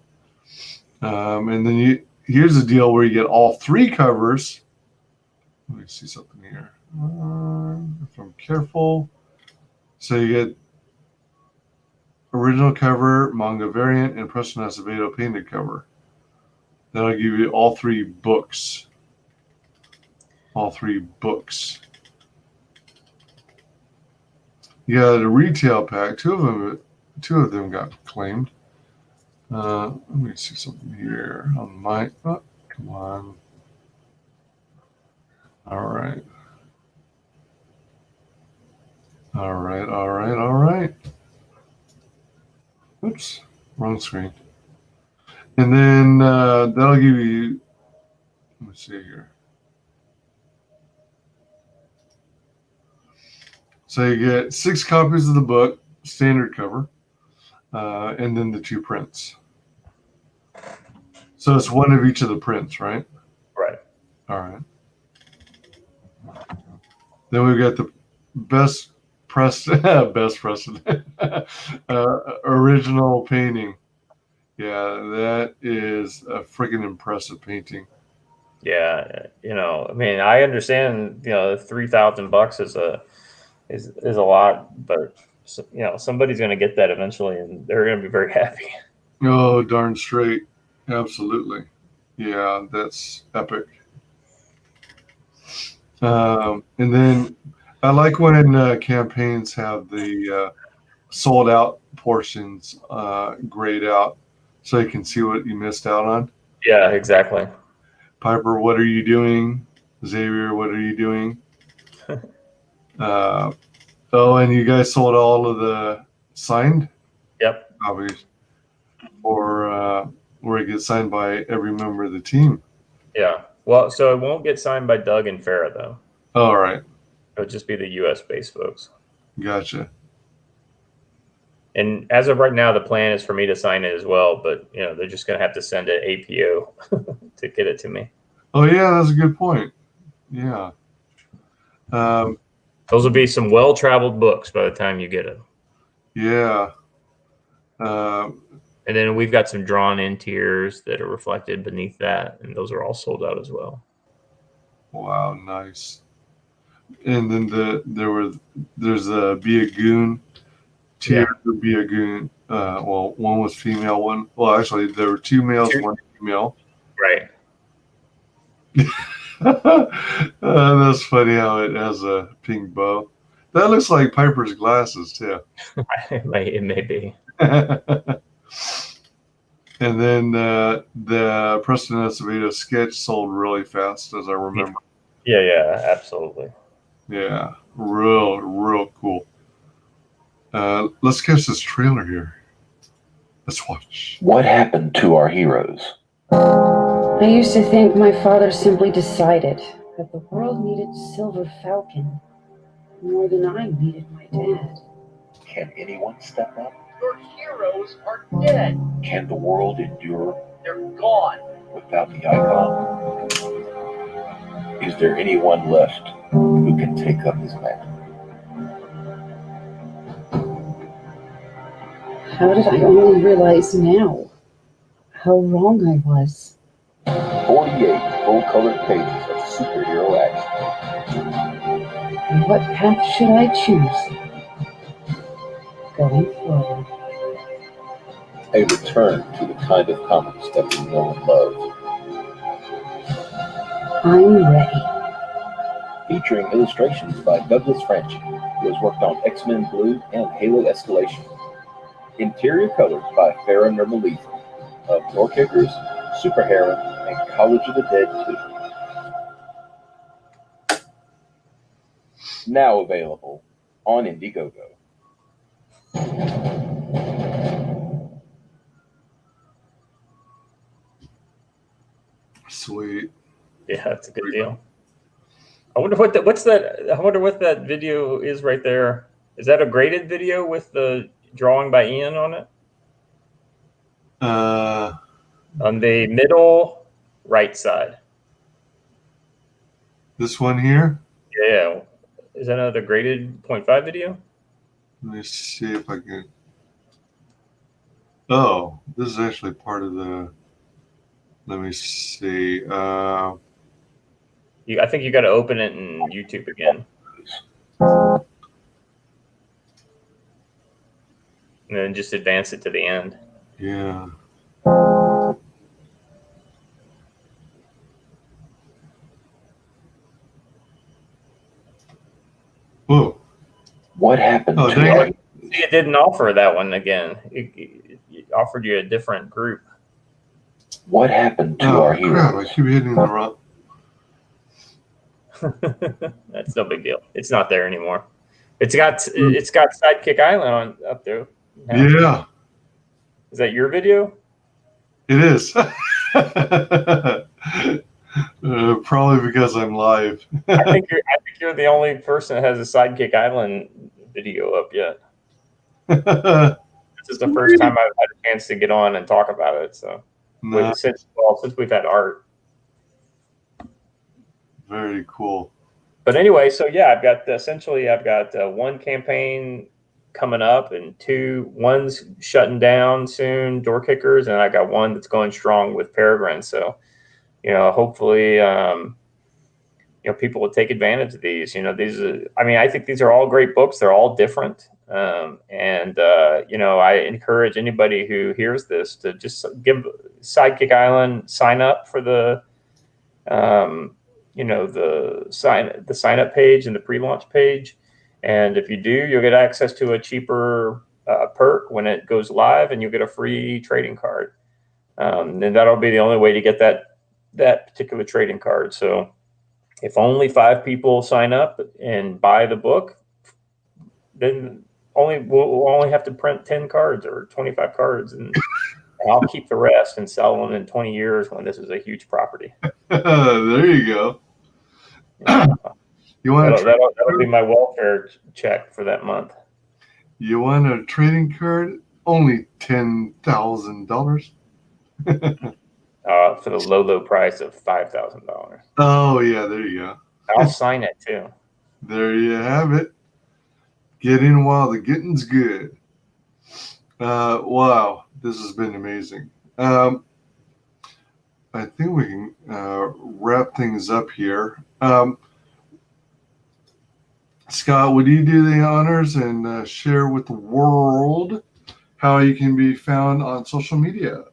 And then here's the deal where you get all three covers. Let me see something here. If I'm careful, so you get original cover, manga variant, and Preston Acevedo painted cover. That'll give you all three books. All three books. You got a retail pack. Two of them got claimed. Let me see something here on my. Oh, come on. All right. Oops, wrong screen. And then that'll give you. Let me see here. So you get 6 copies of the book, standard cover, and then the 2 prints. So it's one of each of the prints, right?
Right.
All right. Then we've got the best precedent original painting. Yeah, that is a freaking impressive painting.
Yeah, I mean, I understand, $3,000 is a lot, but somebody's going to get that eventually, and they're going to be very happy.
Oh, darn straight. Absolutely. Yeah, that's epic. And then I like when campaigns have the sold out portions grayed out so you can see what you missed out on.
Yeah, exactly.
Piper, what are you doing? Xavier, what are you doing? And you guys sold all of the signed copies, or where it gets signed by every member of the team.
Yeah. Well, so it won't get signed by Doug and Farrah, though.
All right.
It'll just be the U.S. based folks.
Gotcha.
And as of right now, the plan is for me to sign it as well, but they're just going to have to send an APO to get it to me.
Oh yeah, that's a good point. Yeah.
Those will be some well-traveled books by the time you get it.
Yeah.
And then we've got some drawn-in tiers that are reflected beneath that, and those are all sold out as well.
Wow, nice. And then there's a Be a Goon tier for Be a Goon, well, one was female, one. Well, actually, there were 2 males, 1 female.
Right.
That's funny how it has a pink bow. That looks like Piper's glasses too.
It may be.
And then the Preston Acevedo sketch sold really fast, as I remember.
Yeah, absolutely.
Yeah, real cool. Let's catch this trailer here. Let's watch.
What happened to our heroes?
I used to think my father simply decided that the world needed Silver Falcon more than I needed my dad.
Can anyone step up?
Your heroes are dead.
Can the world endure
They're gone.
without the icon? Is there anyone left who can take up his mantle?
How did I only realize now how wrong I was?
48 full-colored pages of superhero action.
What path should I choose going forward?
A return to the kind of comics that we know and love.
I'm ready.
Featuring illustrations by Douglas Franchi, who has worked on X-Men Blue and Halo Escalation. Interior colors by Farah Nurmaliza of Doorkickers, Super Heron, and College of the Dead 2. Now available on Indiegogo.
Sweet.
Yeah, that's a good deal. I wonder what that video is right there. Is that a graded video with the drawing by Ian on it? On the middle right side.
This one here.
Yeah. Is that another graded 0.5 video?
Let me see if I can. Oh, this is actually part of the. Let me see.
I think you got to open it in YouTube again. And then just advance it to the end.
Yeah. Whoa.
What happened
Oh,
to
dang
our
it.
It didn't offer that one again. It offered you a different group.
What happened to
Oh,
our
crap. I
heroes?
keep hitting the wrong.
That's no big deal. It's not there anymore. It's got Sidekick Island up there. now.
Yeah,
Is that your video?
it is. Probably because I'm live.
I think you're the only person that has a Sidekick Island video up yet. This is the first time I've had a chance to get on and talk about it. So
Nah,
since we've had art.
very cool.
But anyway, so yeah, I've got one campaign coming up and one's shutting down soon, Doorkickers, and I got one that's going strong with Peregrine. So, hopefully, people will take advantage of these. I think these are all great books. They're all different. I encourage anybody who hears this to just give Sidekick Island, sign up for the the sign up page and the pre-launch page. And if you do, you'll get access to a cheaper perk when it goes live, and you'll get a free trading card. And that'll be the only way to get that particular trading card. So if only 5 people sign up and buy the book, then we'll only have to print 10 cards or 25 cards, and I'll keep the rest and sell them in 20 years when this is a huge property.
There you go. You want
That'll be my welfare check for that month.
You want a trading card? Only $10,000.
For the low price of $5,000.
Oh yeah, there you go.
I'll sign it too.
There you have it. Get in while the getting's good. Wow, this has been amazing. I think we can wrap things up here. Scott, would you do the honors and share with the world how you can be found on social media.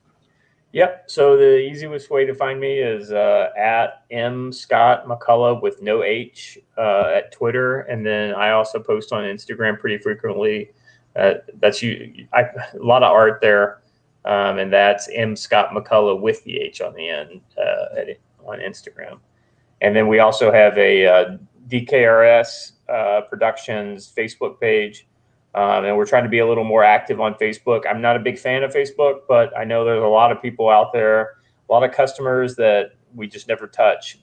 Yep. So the easiest way to find me is at M Scott McCullough with no H at Twitter, and then I also post on Instagram pretty frequently. That's a lot of art there, and that's M Scott McCullough with the H on the end on Instagram. And then we also have a DKRS Productions Facebook page. And we're trying to be a little more active on Facebook. I'm not a big fan of Facebook, but I know there's a lot of people out there, a lot of customers that we just never touch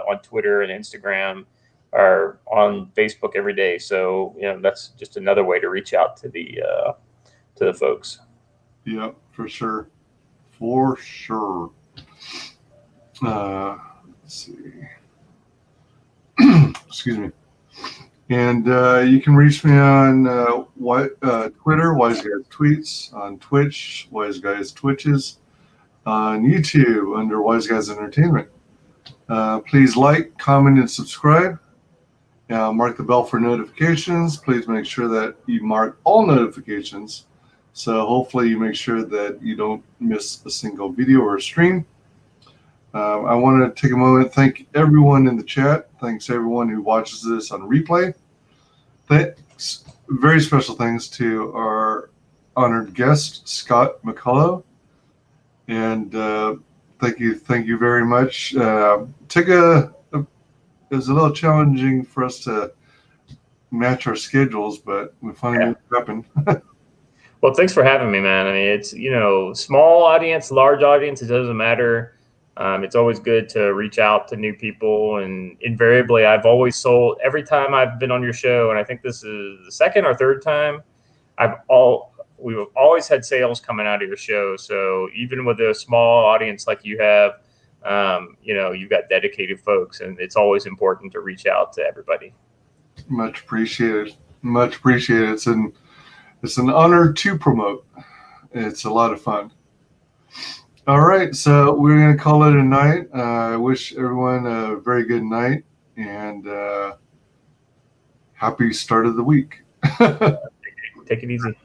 on Twitter and Instagram or on Facebook every day. So, that's just another way to reach out to the folks.
Yep, for sure. For sure. Let's see. Excuse me. And you can reach me on Twitter, WyzGyz Tweets, on Twitch, WyzGyz Twitches, on YouTube under WyzGyz Entertainment. Please like, comment, and subscribe. Mark the bell for notifications. Please make sure that you mark all notifications. So hopefully you make sure that you don't miss a single video or stream. I want to take a moment to thank everyone in the chat. Thanks everyone who watches this on replay. Thanks, very special thanks to our honored guest, Scott McCullough. And thank you very much. It was a little challenging for us to match our schedules, but we finally made it happen.
Well, thanks for having me, man. I mean, it's, small audience, large audience, it doesn't matter. It's always good to reach out to new people, and invariably I've sold every time I've been on your show, and I think this is the second or third time we've always had sales coming out of your show. So even with a small audience like you have, you've got dedicated folks, and it's always important to reach out to everybody.
Much appreciated. Much appreciated. It's an honor to promote. It's a lot of fun. All right, so we're going to call it a night. I wish everyone a very good night and happy start of the week.
Take it easy.